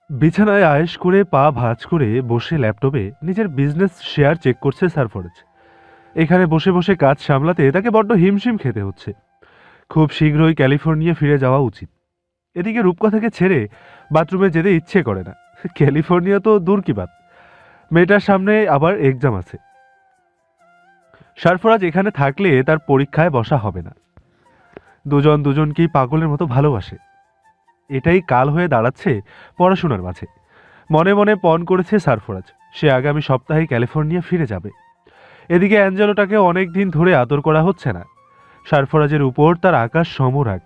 বিছানায় আয়েশ করে পা ভাঁজ করে বসে ল্যাপটপে নিজের বিজনেস শেয়ার চেক করছে সারফরাজ। এখানে বসে বসে কাজ সামলাতে তাকে বড্ড হিমশিম খেতে হচ্ছে। খুব শীঘ্রই ক্যালিফোর্নিয়া ফিরে যাওয়া উচিত। এদিকে রূপকথাকে ছেড়ে বাথরুমে যেতে ইচ্ছে করে না। ক্যালিফোর্নিয়া তো দূর কি বাত, মেয়েটার সামনে আবার এক্সাম আছে। সারফরাজ এখানে থাকলে তার পরীক্ষায় বসা হবে না। দুজন দুজনকেই পাগলের মতো ভালোবাসে। এটাই কাল হয়ে দাঁড়াচ্ছে পড়াশোনার মাঝে। মনে মনে পণ করেছে সারফরাজ, সে আগামী সপ্তাহে ক্যালিফোর্নিয়া ফিরে যাবে। এদিকে অ্যাঞ্জেলোটাকে অনেক দিন ধরে আদর করা হচ্ছে না। সারফরাজের উপর তার আকাশ সমরাগ।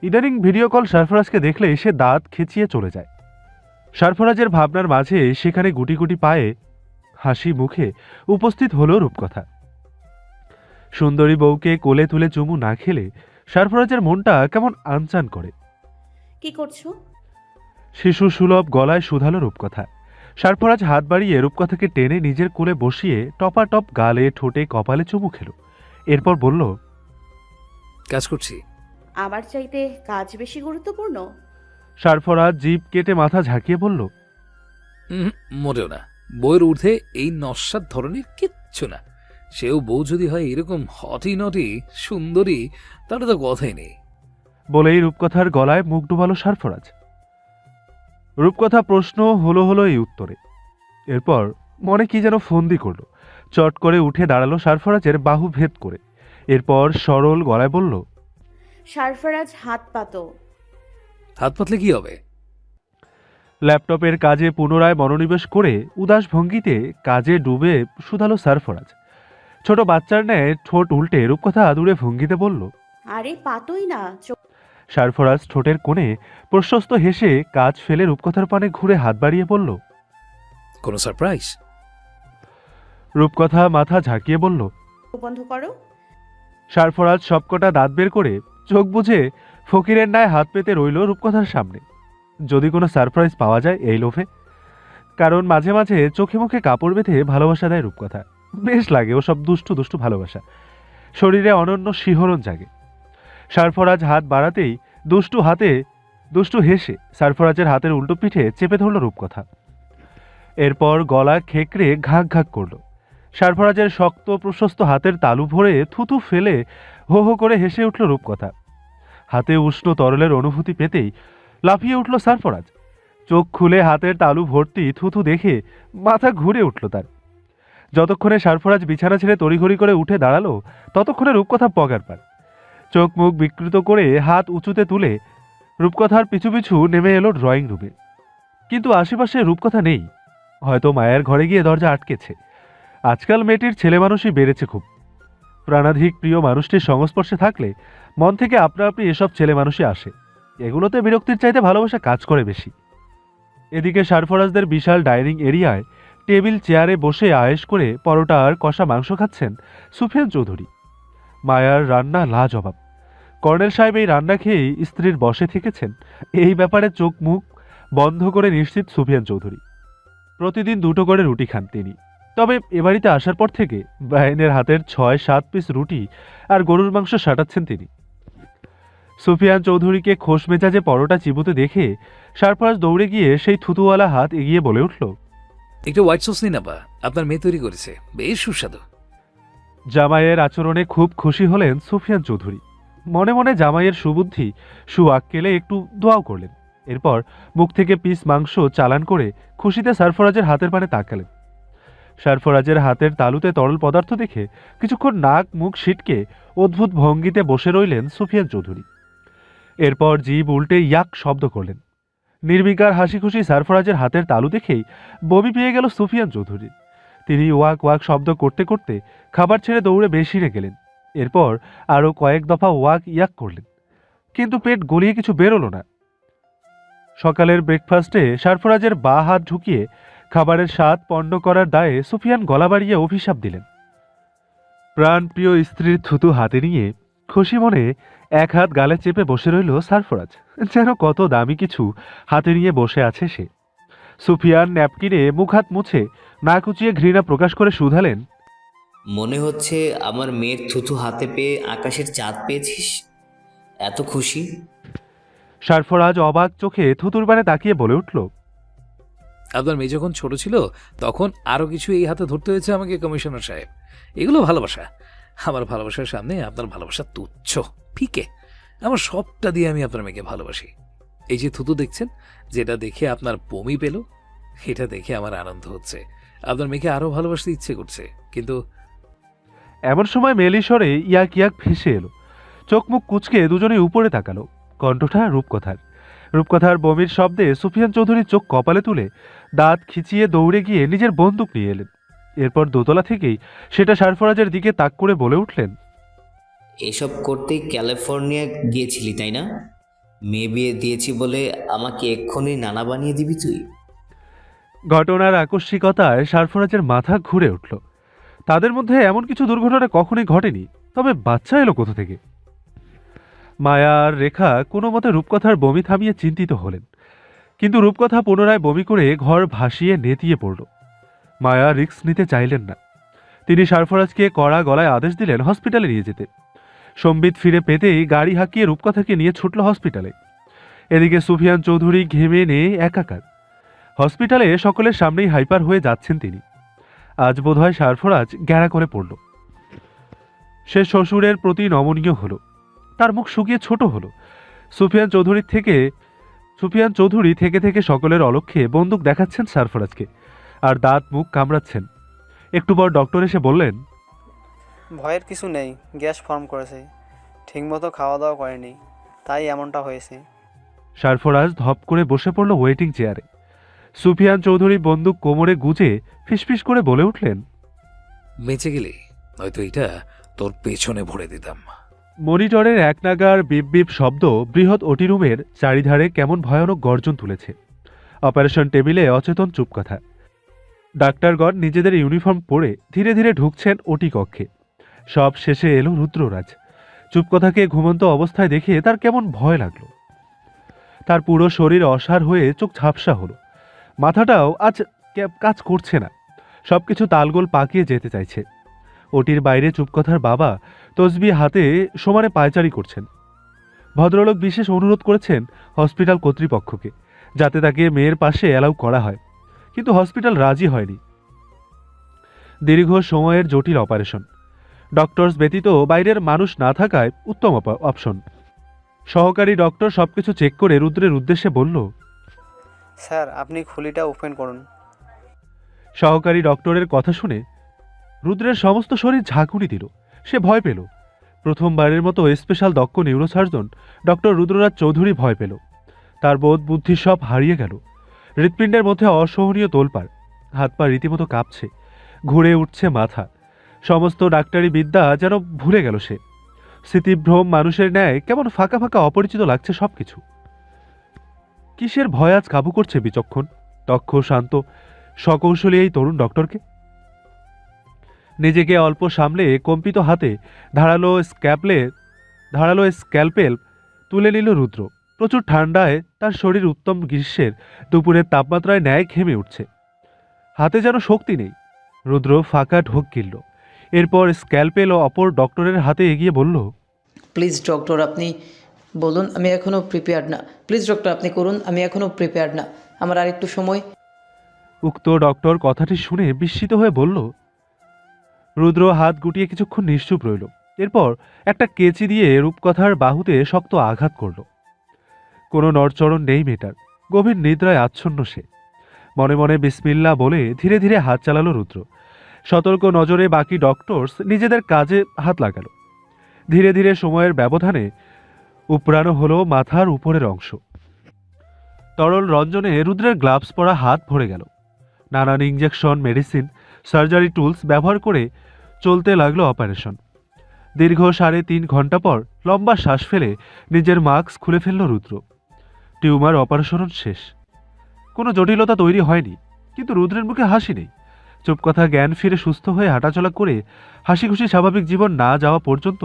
ইদানিং ভিডিও কল সারফরাজকে দেখলে সে দাঁত খেঁচিয়ে চলে যায়। সারফরাজের ভাবনার মাঝে সেখানে গুটি গুটি পায়ে হাসি মুখে উপস্থিত হলো রূপকথা। সুন্দরী বউকে কোলে তুলে চুমু না খেলে সারফরাজের মনটা কেমন আনচান করে। কি করছো? শিশু সুলভ গলায় শুধালো রূপকথা। সারফরাজ হাত বাড়িয়ে রূপকথাকে টেনে নিজের কোলে বসিয়ে টপাটপ গালে ঠোঁটে কপালে চুমু খেল। এরপর বলল, কাজ করছি। আমার চাইতে কাজ বেশি গুরুত্বপূর্ণ? সারফরাজ জিভ কেটে মাথা ঝাঁকিয়ে বলল, হুম, মোটেও না। বইয়ের ঊর্ধ্বে এই নস্যাৎ ধরনের কিচ্ছু না। সেও বউ যদি হয় এরকম হটি নটি সুন্দরী, তাহলে তো কথাই নেই। বলেই রূপকথার গলায় মুখ ডুবালো সারফরাজ। রূপকথা প্রশ্ন হলো হলো এই উত্তরে। এরপর মনে কি যেন ফন্দি করল। চট করে উঠে দাঁড়ালো সারফরাজের বাহু ভেদ করে। এরপর সরল গলায় বলল, সারফারাজ, হাত পাতো। হাত পাতলে কি হবে? ল্যাপটপের কাজে পুনরায় মনোনিবেশ করে উদাস ভঙ্গিতে কাজে ডুবে শুধালো সারফরাজ। ছোট বাচ্চার ন্যায় ঠোঁট উল্টে রূপকথা আদুরে ভঙ্গিতে বলল। আরে পাতোই না। সারফরাজ ঠোঁটের কোণে প্রশস্ত হেসে কাজ ফেলে রূপকথার পানে ঘুরে হাত বাড়িয়ে বলল, কোনো সারপ্রাইজ? রূপকথা মাথা ঝাঁকিয়ে বলল। বন্ধ করো। সারফরাজ সবকটা দাঁত বের করে চোখ বুজে ফকিরের ন্যায় হাত পেতে রইল রূপকথার সামনে। যদি কোনো সারপ্রাইজ পাওয়া যায় এই লোভে। কারণ মাঝে মাঝে চোখে মুখে কাপড় বেঁধে ভালোবাসা দেয় রূপকথা। বেশ লাগে ওসব দুষ্টু দুষ্টু ভালোবাসা। শরীরে অনন্য শিহরণ জাগে। সারফরাজ হাত বাড়াতেই দুষ্টু হেসে সারফরাজের হাতের উল্টো পিঠে চেপে ধরল রূপকথা। এরপর গলা খেকড়ে ঘাক ঘাক করল। সারফরাজের শক্ত প্রশস্ত হাতের তালু ভরে থুতু ফেলে হো হো করে হেসে উঠল রূপকথা। হাতে উষ্ণ তরলের অনুভূতি পেতেই লাফিয়ে উঠল সারফরাজ। চোখ খুলে হাতের তালু ভর্তি থুতু দেখে মাথা ঘুরে উঠল তার। যতক্ষণে সারফরাজ বিছানা ছেড়ে তড়িঘড়ি করে উঠে দাঁড়ালো, ততক্ষণে রূপকথা পগার পার। চোখ মুখ বিকৃত করে হাত উঁচুতে তুলে রূপকথার পিছু পিছু নেমে এলো ড্রয়িং রুমে। কিন্তু আশেপাশে রূপকথা নেই। হয়তো মায়ের ঘরে গিয়ে দরজা আটকেছে। আজকাল মেয়েটির ছেলে মানুষই বেড়েছে খুব। প্রাণাধিক প্রিয় মানুষটির সংস্পর্শে থাকলে মন থেকে আপনা আপনি এসব ছেলে মানুষই আসে। এগুলোতে বিরক্তির চাইতে ভালোবাসা কাজ করে বেশি। এদিকে সারফরাজদের বিশাল ডাইনিং এরিয়ায় টেবিল চেয়ারে বসে আয়েশ করে পরোটা আর কষা মাংস খাচ্ছেন সুফিয়ান চৌধুরী। মায়ার রান্না লাজবাব। কর্নেল সাহেব এই রান্না খেয়েই স্ত্রীর বশে থেকেছেন, এই ব্যাপারে চোখ মুখ বন্ধ করে নিশ্চিত সুফিয়ান চৌধুরী। প্রতিদিন 2টো করে রুটি খান তিনি। তবে এ বাড়িতে আসার পর থেকে বাহিনের হাতের 6-7 পিস রুটি আর গরুর মাংস সাটাচ্ছেন তিনি। সুফিয়ান চৌধুরীকে খোশ মেজাজে পরোটা চিবুতে দেখে সারফরাজ দৌড়ে গিয়ে সেই থুতুওয়ালা হাত এগিয়ে বলে উঠল, একটু হোয়াইট সস নিন আপা, আপনার মেয়ে তৈরি করেছে, বেশ সুস্বাদু। জামাইয়ের আচরণে খুব খুশি হলেন সুফিয়ান চৌধুরী। মনে মনে জামাইয়ের সুবুদ্ধি সুআক্কেলে একটু দোয়াও করলেন। এরপর মুখ থেকে পিস মাংস চালান করে খুশিতে সারফরাজের হাতের পানে তাকালেন। সারফরাজের হাতের তালুতে তরল পদার্থ দেখে কিছুক্ষণ নাক মুখ সিটকে অদ্ভুত ভঙ্গিতে বসে রইলেন সুফিয়ান চৌধুরী। এরপর জিভ উল্টে ইয়াক শব্দ করলেন। নির্বিকার হাসি খুশি সারফরাজের হাতের তালু দেখেই বমি পেয়ে গেল সুফিয়ান চৌধুরীর। তিনি ওয়াক ওয়াক শব্দ করতে করতে খাবার ছেড়ে দৌড়ে বেশিরে গেলেন। এরপর আরও কয়েক দফা ওয়াক ইয়াক করলেন, কিন্তু পেট গলিয়ে কিছু বেরোলো না। সকালের ব্রেকফাস্টে সারফরাজের বাঁ হাত ঢুকিয়ে খাবারের স্বাদ পণ্ড করার দায়ে সুফিয়ান গলা বাড়িয়ে অভিশাপ দিলেন। প্রাণপ্রিয় স্ত্রীর থুতু হাতে নিয়ে খুশি মনে এক হাত গালে চেপে বসে রইল সারফরাজ, যেন কত দামি কিছু হাতে নিয়ে বসে আছে সে। সুফিয়ান ন্যাপকিনে মুখ হাত মুছে না কুচিয়ে ঘৃণা প্রকাশ করে শুধালেন, মনে হচ্ছে আমার মেয়ের থুথু হাতে পেয়ে আকাশের চাঁদ পেয়েছিস, এত খুশি? সারফরাজ অবাক চোখে থুতুর বানে তাকিয়ে বলে উঠল, আপনার মেয়ে যখন ছোট ছিল তখন আরও কিছু এই হাতে ধরতে হয়েছে আমাকে কমিশনার সাহেব। এগুলো ভালোবাসা? আমার ভালোবাসার সামনে আপনার ভালোবাসা তুচ্ছ, ফিকে। আমার সবটা দিয়ে আমি আপনার মেয়েকে ভালোবাসি। এই যে থুতু দেখছেন, যেটা দেখে আপনার বমি পেল, এটা দেখে আমার আনন্দ হচ্ছে। আপনার মেয়েকে আরও ভালোবাসতে ইচ্ছে করছে, কিন্তু এমন সময় মেলিস্বরে ইয়াক ইয়াক ভেসে এলো। চোখ মুখ কুচকে দুজনেই উপরে তাকালো। কণ্ঠটা রূপকথার। রূপকথার বমির শব্দে সুফিয়ান চৌধুরী চোখ কপালে তুলে দাঁত খিচিয়ে দৌড়ে গিয়ে নিজের বন্দুক নিয়ে এলেন। এরপর দোতলা থেকেই সেটা সারফরাজের দিকে তাক করে বলে উঠলেন, এসব করতে ক্যালিফোর্নিয়া গিয়েছিলি তাই না? মেয়ে বিয়ে দিয়েছি বলে আমাকে এক্ষুনি নানা বানিয়ে দিবি তুই? ঘটনার আকস্মিকতায় সারফরাজের মাথা ঘুরে উঠল। তাদের মধ্যে এমন কিছু দুর্ঘটনা কখনোই ঘটেনি, তবে বাচ্চা এলো কোথা থেকে? মায়া আর রেখা কোনো মতে রূপকথার বমি থামিয়ে চিন্তিত হলেন, কিন্তু রূপকথা পুনরায় বমি করে ঘর ভাসিয়ে নেতিয়ে পড়ল। মায়া রিস্ক নিতে চাইলেন না। তিনি সারফরাজকে কড়া গলায় আদেশ দিলেন হসপিটালে নিয়ে যেতে। সম্বিত ফিরে পেতেই গাড়ি হাঁকিয়ে রূপকথাকে নিয়ে ছুটল হসপিটালে। এদিকে সুফিয়ান চৌধুরী ঘেমে নিয়ে একাকার। হসপিটালে সকলের সামনেই হাইপার হয়ে যাচ্ছেন তিনি। আজ বোধহয় সারফরাজ গ্যাড়া করে পড়ল। সে শ্বশুরের প্রতি নমনীয় হলো। তার মুখ শুকিয়ে ছোট হলো। সুফিয়ান চৌধুরী থেকে থেকে সকলের অলক্ষ্যে বন্দুক দেখাচ্ছেন সারফরাজকে, আর দাঁত মুখ কামড়াচ্ছেন। একটু পর ডক্টর এসে বললেন, ভয়ের কিছু নেই, গ্যাস ফর্ম করেছে, ঠিকমতো খাওয়া দাওয়া করেনি, তাই এমনটা হয়েছে। সারফরাজ ধপ করে বসে পড়ল ওয়েটিং চেয়ারে। সুফিয়ান চৌধুরী বন্দুক কোমরে গুজে ফিসফিস করে বলে উঠলেন, বেঁচে গেলে হয়তো এটা তোর পেছনে ভরে দিতাম। মনিটরের এক নাগার বিপ বিপ শব্দ বৃহৎ ওটি রুমের চারিধারে কেমন ভয়ানক গর্জন তুলেছে। অপারেশন টেবিলে অচেতন চুপকথা। ডাক্তারগণ নিজেদের ইউনিফর্ম পরে ধীরে ধীরে ঢুকছেন ওটি কক্ষে। সব শেষে এলো রুদ্ররাজ। চুপকথাকে ঘুমন্ত অবস্থায় দেখে তার কেমন ভয় লাগলো। তার পুরো শরীর অসাড় হয়ে চোখ ঝাপসা হলো। মাথাটাও আজ কাজ করছে না, সবকিছু তালগোল পাকিয়ে যেতে চাইছে। ওটির বাইরে চুপকথার বাবা তসবি হাতে সমানে পায়চারি করছেন। ভদ্রলোক বিশেষ অনুরোধ করেছেন হসপিটাল কর্তৃপক্ষকে যাতে তাকে মেয়ের পাশে অ্যালাউ করা হয়, কিন্তু হসপিটাল রাজি হয়নি। দীর্ঘ সময়ের জটিল অপারেশন, ডক্টরস ব্যতীত বাইরের মানুষ না থাকায় উত্তম অপশন। সহকারী ডক্টর সবকিছু চেক করে রুদ্রের উদ্দেশ্যে বলল, স্যার আপনি খুলিটা ওপেন করুন। সহকারী ডক্টরের কথা শুনে রুদ্রের সমস্ত শরীর ঝাঁকুনি দিল। সে ভয় পেল। প্রথমবারের মতো স্পেশাল দক্ষ নিউরোসার্জন ডক্টর রুদ্ররাজ চৌধুরী ভয় পেল। তার বোধ বুদ্ধি সব হারিয়ে গেল। হৃৎপিণ্ডের মধ্যে অসহনীয় তোলপাড়, হাত পা রীতিমতো কাঁপছে, ঘুরে উঠছে মাথা। সমস্ত ডাক্তারি বিদ্যা যেন ভুলে গেল সে। স্মৃতিভ্রম মানুষের ন্যায় কেমন ফাঁকা ফাঁকা অপরিচিত লাগছে সবকিছু। কিসের ভয় আজ কাবু করছে বিচক্ষণ, দক্ষ, শান্ত, সকৌশলী এই তরুণ ডক্টরকে? নিজেকে অল্প সামলে কম্পিত হাতে ধারালো স্ক্যালপেল তুলে নিল রুদ্র। প্রচুর ঠান্ডায় তার শরীর উত্তম গ্রীষ্মের দুপুরের তাপমাত্রায় ন্যায় ঘেমে উঠছে। হাতে যেন শক্তি নেই। রুদ্র ফাঁকা ঢোক গিলল। এরপর স্ক্যালপেল ও অপর ডক্টরের হাতে এগিয়ে বলল, প্লিজ ডক্টর আপনি বলুন, আমি এখনও প্রিপেয়ার্ড না। প্লিজ ডক্টর আপনি করুন, আমি এখনও প্রিপেয়ার্ড না, আমার আরেকটু সময়। উক্ত ডক্টর কথাটি শুনে বিস্মিত হয়ে বলল। রুদ্র হাত গুটিয়ে কিছুক্ষণ নিশ্চুপ রইল। এরপর একটা কেচি দিয়ে রূপকথার বাহুতে শক্ত আঘাত করল। কোনো নড়চড়ন নেই মেয়েটার, গভীর নিদ্রায় আচ্ছন্ন সে। মনে মনে বিসমিল্লাহ বলে ধীরে ধীরে হাত চালালো রুদ্র। সতর্ক নজরে বাকি ডক্টরস নিজেদের কাজে হাত লাগালো। ধীরে ধীরে সময়ের ব্যবধানে উপড়ানো হলো মাথার উপরের অংশ। তরল রঞ্জনে রুদ্রের গ্লাভস পরা হাত ভরে গেল। নানান ইঞ্জেকশন, মেডিসিন, সার্জারি টুলস ব্যবহার করে চলতে লাগলো অপারেশন। দীর্ঘ 3.5 ঘন্টা পর লম্বা শ্বাস ফেলে নিজের মাস্ক খুলে ফেলল রুদ্র। টিউমার অপারেশন শেষ। কোনো জটিলতা তৈরি হয়নি, কিন্তু রুদ্রের মুখে হাসি নেই। চুপকথা জ্ঞান ফিরে সুস্থ হয়ে হাঁটাচলা করে হাসি খুশি স্বাভাবিক জীবন না যাওয়া পর্যন্ত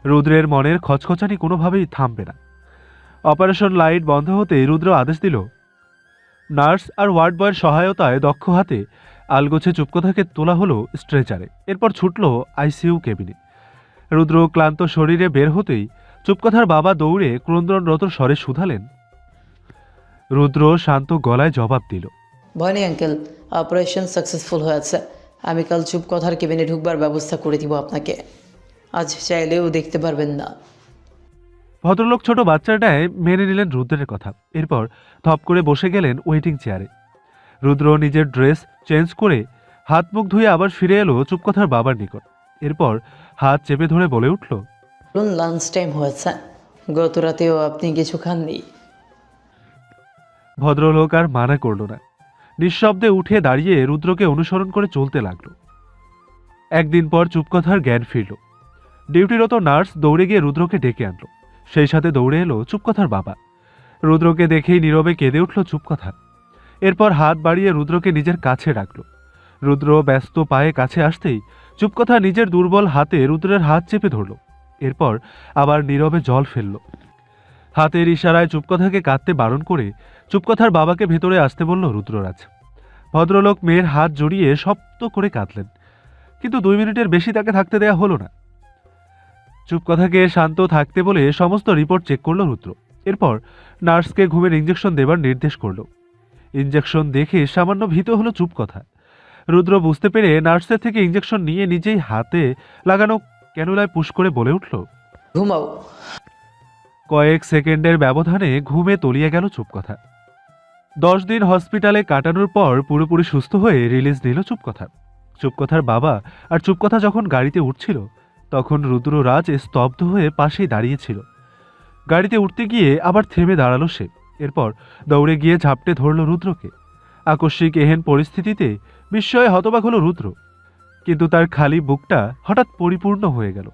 রুদ্রের মনের খচখচানি কোনোভাবেই থামবে না। অপারেশন লাইট বন্ধ হতে রুদ্র আদেশ দিল। নার্স আর ওয়ার্ড বয়ের সহায়তায় দক্ষ হাতে আলগোছে চুপকথাকে তোলা হলো স্ট্রেচারে। এরপর ছুটল আইসিইউ কেবিনে। রুদ্র ক্লান্ত শরীরে বের হতেই চুপকথার বাবা দৌড়ে ক্রন্দনরত স্বরে শুধালেন, রুদ্র শান্ত গলায় জবাব দিল। ভয় নেই আঙ্কেল, অপারেশন সাকসেসফুল হয়েছে। আমি কাল চুপ কথার কেবিনে ঢুকবার ব্যবস্থা করে দিব আপনাকে। আজ চাইলেও দেখতে পারবেন না। ভদ্রলোক ছোট বাচ্চাটায় মেনে নিলেন রুদ্রের কথা। এরপর থপ করে বসে গেলেন ওয়েটিং চেয়ারে। রুদ্র নিজের ড্রেস চেঞ্জ করে হাত মুখ ধুয়ে আবার ফিরে এলো চুপকথার বাবার নিকট। এরপর হাত চেপে ধরে বলে উঠল, বলুন, লাঞ্চ টাইম হয়েছে। গত রাতেও আপনি কিছু খাননি। ভদ্রলোক আর মানা করল না। নিঃশব্দে উঠে দাঁড়িয়ে রুদ্রকে অনুসরণ করে চলতে লাগলো। একদিন পর চুপকথার জ্ঞান ফিরল। ডিউটিরত নার্স দৌড়ে গিয়ে রুদ্রকে ডেকে আনলো। সেই সাথে দৌড়ে এলো চুপকথার বাবা। রুদ্রকে দেখেই নীরবে কেঁদে উঠল চুপকথা। এরপর হাত বাড়িয়ে রুদ্রকে নিজের কাছে রাখল। রুদ্র ব্যস্ত পায়ে কাছে আসতেই চুপকথা নিজের দুর্বল হাতে রুদ্রের হাত চেপে ধরল। এরপর আবার নীরবে জল ফেলল। হাতের ইশারায় চুপকথাকে কাঁদতে বারণ করে চুপকথার বাবাকে ভেতরে আসতে বলল রুদ্ররাজ। ভদ্রলোক মেয়ের হাত জড়িয়ে শব্দ করে কাঁদলেন, কিন্তু 2 মিনিটের বেশি তাকে থাকতে দেয়া হলো না। চুপকথাকে শান্ত থাকতে বলে সমস্ত রিপোর্ট চেক করল রুদ্র। এরপর নার্সকে ঘুমের ইঞ্জেকশন দেবার নির্দেশ করল। ইঞ্জেকশন দেখে সামান্য ভীত হলো চুপকথা। রুদ্র বুঝতে পেরে নার্সের থেকে ইঞ্জেকশন নিয়ে নিজেই হাতে লাগানো ক্যানুলায় পুশ করে বলে উঠল। ঘুমাও। কয়েক সেকেন্ডের ব্যবধানে ঘুমে তলিয়ে গেল চুপকথা। 10 দিন হসপিটালে কাটানোর পর পুরোপুরি সুস্থ হয়ে রিলিজ নিল চুপকথা। চুপকথার বাবা আর চুপকথা যখন গাড়িতে উঠছিল তখন রুদ্ররাজ স্তব্ধ হয়ে পাশেই দাঁড়িয়েছিল। গাড়িতে উঠতে গিয়ে আবার থেমে দাঁড়ালো সে। এরপর দৌড়ে গিয়ে ঝাপটে ধরল রুদ্রকে। আকস্মিক এহেন পরিস্থিতিতে বিস্ময়ে হতবাক হলো রুদ্র, কিন্তু তার খালি বুকটা হঠাৎ পরিপূর্ণ হয়ে গেল।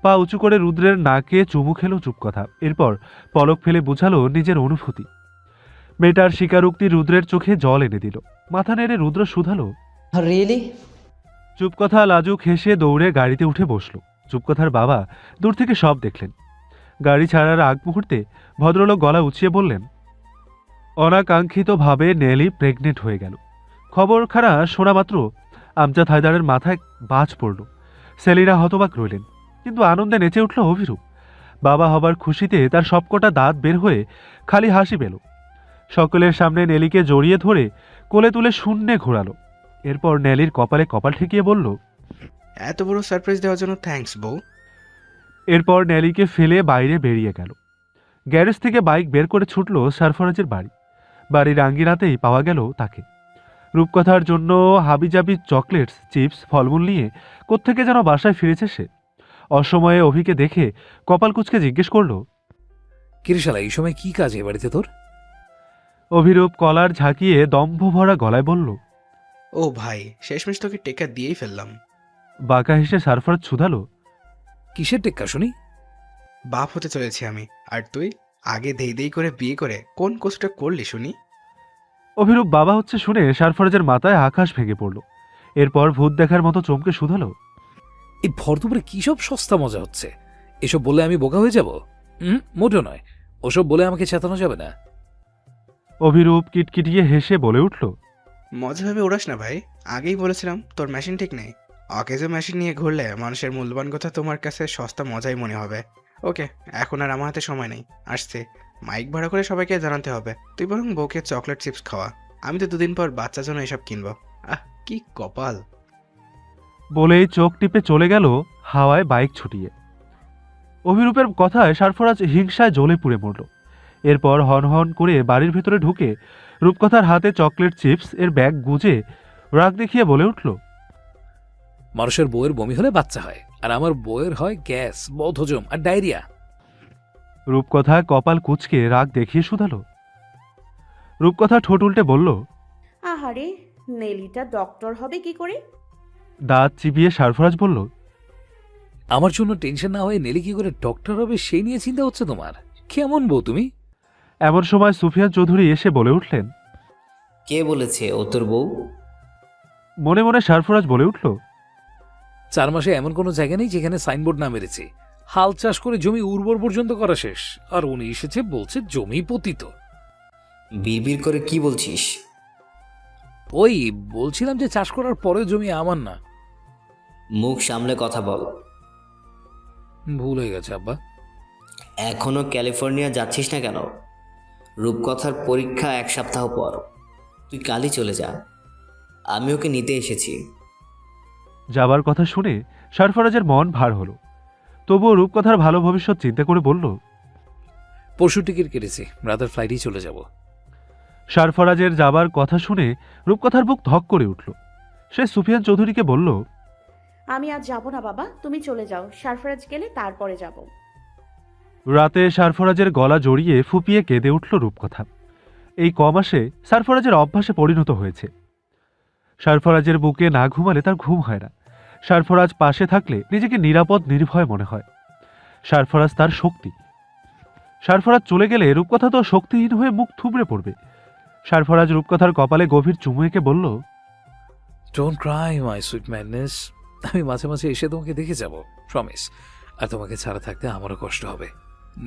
পা উঁচু করে রুদ্রের নাকে চুমু খেলো চুপকথা। এরপর পলক ফেলে বুঝালো নিজের অনুভূতি। মেয়েটার স্বীকারোক্তি রুদ্রের চোখে জল এনে দিল। মাথা নেড়ে রুদ্র শুধালো। রিয়েলি? চুপকথা লাজুক হেসে দৌড়ে গাড়িতে উঠে বসল। চুপকথার বাবা দূর থেকে সব দেখলেন। গাড়ি ছাড়ার আগ মুহূর্তে ভদ্রলোক গলা উঁচিয়ে বললেন, অনাকাঙ্ক্ষিতভাবে নেলি প্রেগনেন্ট হয়ে গেল। খবরখানা শোনা মাত্র আমজাদ হায়দারের মাথায় বাজ পড়ল। সেলিনা হতবাক রইলেন, কিন্তু আনন্দে নেচে উঠল অভিরূপ। বাবা হবার খুশিতে তার সবকটা দাঁত বের হয়ে খালি হাসি পেল। সকলের সামনে নেলিকে জড়িয়ে ধরে কোলে তুলে শূন্যে ঘোরালো। এরপর নেলির কপালে কপাল ঠেকিয়ে বলল, এত বড় সারপ্রাইজ দেওয়ার জন্য থ্যাঙ্কস বউ। এরপর নেলিকে ফেলে বাইরে বেরিয়ে গেল। গ্যারেজ থেকে বাইক বের করে ছুটল সারফরাজের বাড়ি। বাড়ির আঙ্গিনাতেই পাওয়া গেল তাকে। রূপকথার জন্য হাবিজাবি চকলেটস, চিপস, ফলমূল নিয়ে কোত্থেকে যেন বাসায় ফিরেছে সে। অসময়ে অভিকে দেখে কপাল কুঁচকে জিজ্ঞেস করল, কিরিশালা, এই সময় কি কাজ এ বাড়িতে তোর? অভিরূপ কলার ঝাঁকিয়ে দম্ভ ভরা গলায় বলল। ও ভাই, শেষমেশ তোকে টেকা দিয়েই ফেললাম। বাঁকা হেসে সারফরাজ ছুধালো, কিসের টেক্কা শুনি? বাপ হতে চলেছি আমি, আর তুই আগে দেই দেই করে বিয়ে করে কোন কোর্সটা করলি শুনি? অভিরূপ বাবা হচ্ছে শুনে সারফরাজের মাথায় আকাশ ভেঙে পড়ল। এরপর ভূত দেখার মতো চমকে শুধালো, এই ভর দুপুরে কি সব সস্তা মজা হচ্ছে? এসব বলে আমি বোকা হয়ে যাব? মোটেও নয়। ওসব বলে আমাকে চেতানো যাবে না। অভিরূপ কিটকিটিয়ে হেসে বলে উঠল, মজা ভেবে ওড়াস না ভাই, আগেই বলেছিলাম তোর মেশিন ঠিক নেই। অকেজো মেশিন নিয়ে ঘুরলে মানুষের মূল্যবান কথা তোমার কাছে সস্তা মজাই মনে হবে। ওকে, এখন আর আমার হাতে সময় নেই, আসছে। মাইক ভাড়া করে সবাইকে জানাতে হবে। তুই বরং বউকে চকলেট চিপস খাওয়া, আমি তো 2 দিন পর বাচ্চার জন্য এসব কিনবো। আহ, কি কপাল। বলেই চোখ টিপে চলে গেল হাওয়ায় বাইক ছুটিয়ে। অভিরূপের কথায় সারফরাজ হিংসায় জ্বলে পুড়ে মরল। এরপর হন করে বাড়ির ভেতরে ঢুকে রূপকথার হাতে চকলেট চিপস এর ব্যাগ গুজে রাগ দেখিয়ে বলে উঠল, মানুষের বউয়ের বমি হলে বাচ্চা হয়, আর আমার বউয়ের হয় গ্যাস, বদহজম আর ডায়রিয়া। রূপকথা কপাল কুঁচকে রাগ দেখিয়ে শুধালো। রূপকথা ঠোঁট উল্টে বলল, আহারে, নেলিটা ডক্টর হবে কি করে? দাঁত চিবিয়ে সারফরাজ বলল, আমার জন্য টেনশন না হয়ে নেলি কি করে ডক্টর হবে সেই নিয়ে চিন্তা হচ্ছে তোমার? কেমন বউ তুমি? এমন সময় সুফিয়ান চৌধুরী এসে বলে উঠলেন। কে বলেছে ও তোর বউ? মনে মনে সারফরাজ বলে উঠল, 4 মাসে এমন কোনো জায়গা নেই যেখানে সাইনবোর্ড না মেরেছে। হাল চাষ করে জমি উর্বর পর্যন্ত করা শেষ, আর উনি এসেছে বলছে জমি পতিত। বিড়বিড় করে কি বলছিস? ওই বলছিলাম যে চাষ করার পরে জমি আমার না। মুখ সামলে কথা বল। ভুল হয়ে গেছে আব্বা। এখনো ক্যালিফোর্নিয়া যাচ্ছিস না কেন? রূপকথার পরীক্ষা 1 সপ্তাহ পর। তুই কালই চলে যা, আমি ওকে নিতে এসেছি। যাবার কথা শুনে সরফরাজের মন ভার হলো। তবুও রূপকথার ভালো ভবিষ্যৎ চিন্তা করে বলল, পরশু টিকিট কেটেছি, রাতের ফ্লাইটেই চলে যাব। সরফরাজের যাবার কথা শুনে রূপকথার বুক ধক করে উঠল। সে সুফিয়ান চৌধুরীকে বলল, আমি আজ যাব না বাবা, তুমি চলে যাও, সারফরাজ গেলে তারপরে যাব। রাতে সরফরাজের গলা জড়িয়ে ফুপিয়ে কেঁদে উঠল রূপকথা। এই কমাসে সরফরাজের অভ্যাসে পরিণত হয়েছে। সরফরাজের বুকে না ঘুমালে তার ঘুম হয় না। সরফরাজ পাশে থাকলে নিজেকে নিরাপদ নির্ভয় মনে হয়। সরফরাজ তার শক্তি। সরফরাজ চলে গেলে রূপকথা তো শক্তিহীন হয়ে মুখ থুবড়ে পড়বে। সরফরাজ রূপকথার কপালে গভীর চুমু এঁকে বলল, don't cry my sweet madness. আমি মাঝে মাঝে এসে তোমাকে দেখে যাব, প্রমিস। আর তোমাকে ছাড়া থাকতে আমারও কষ্ট হবে।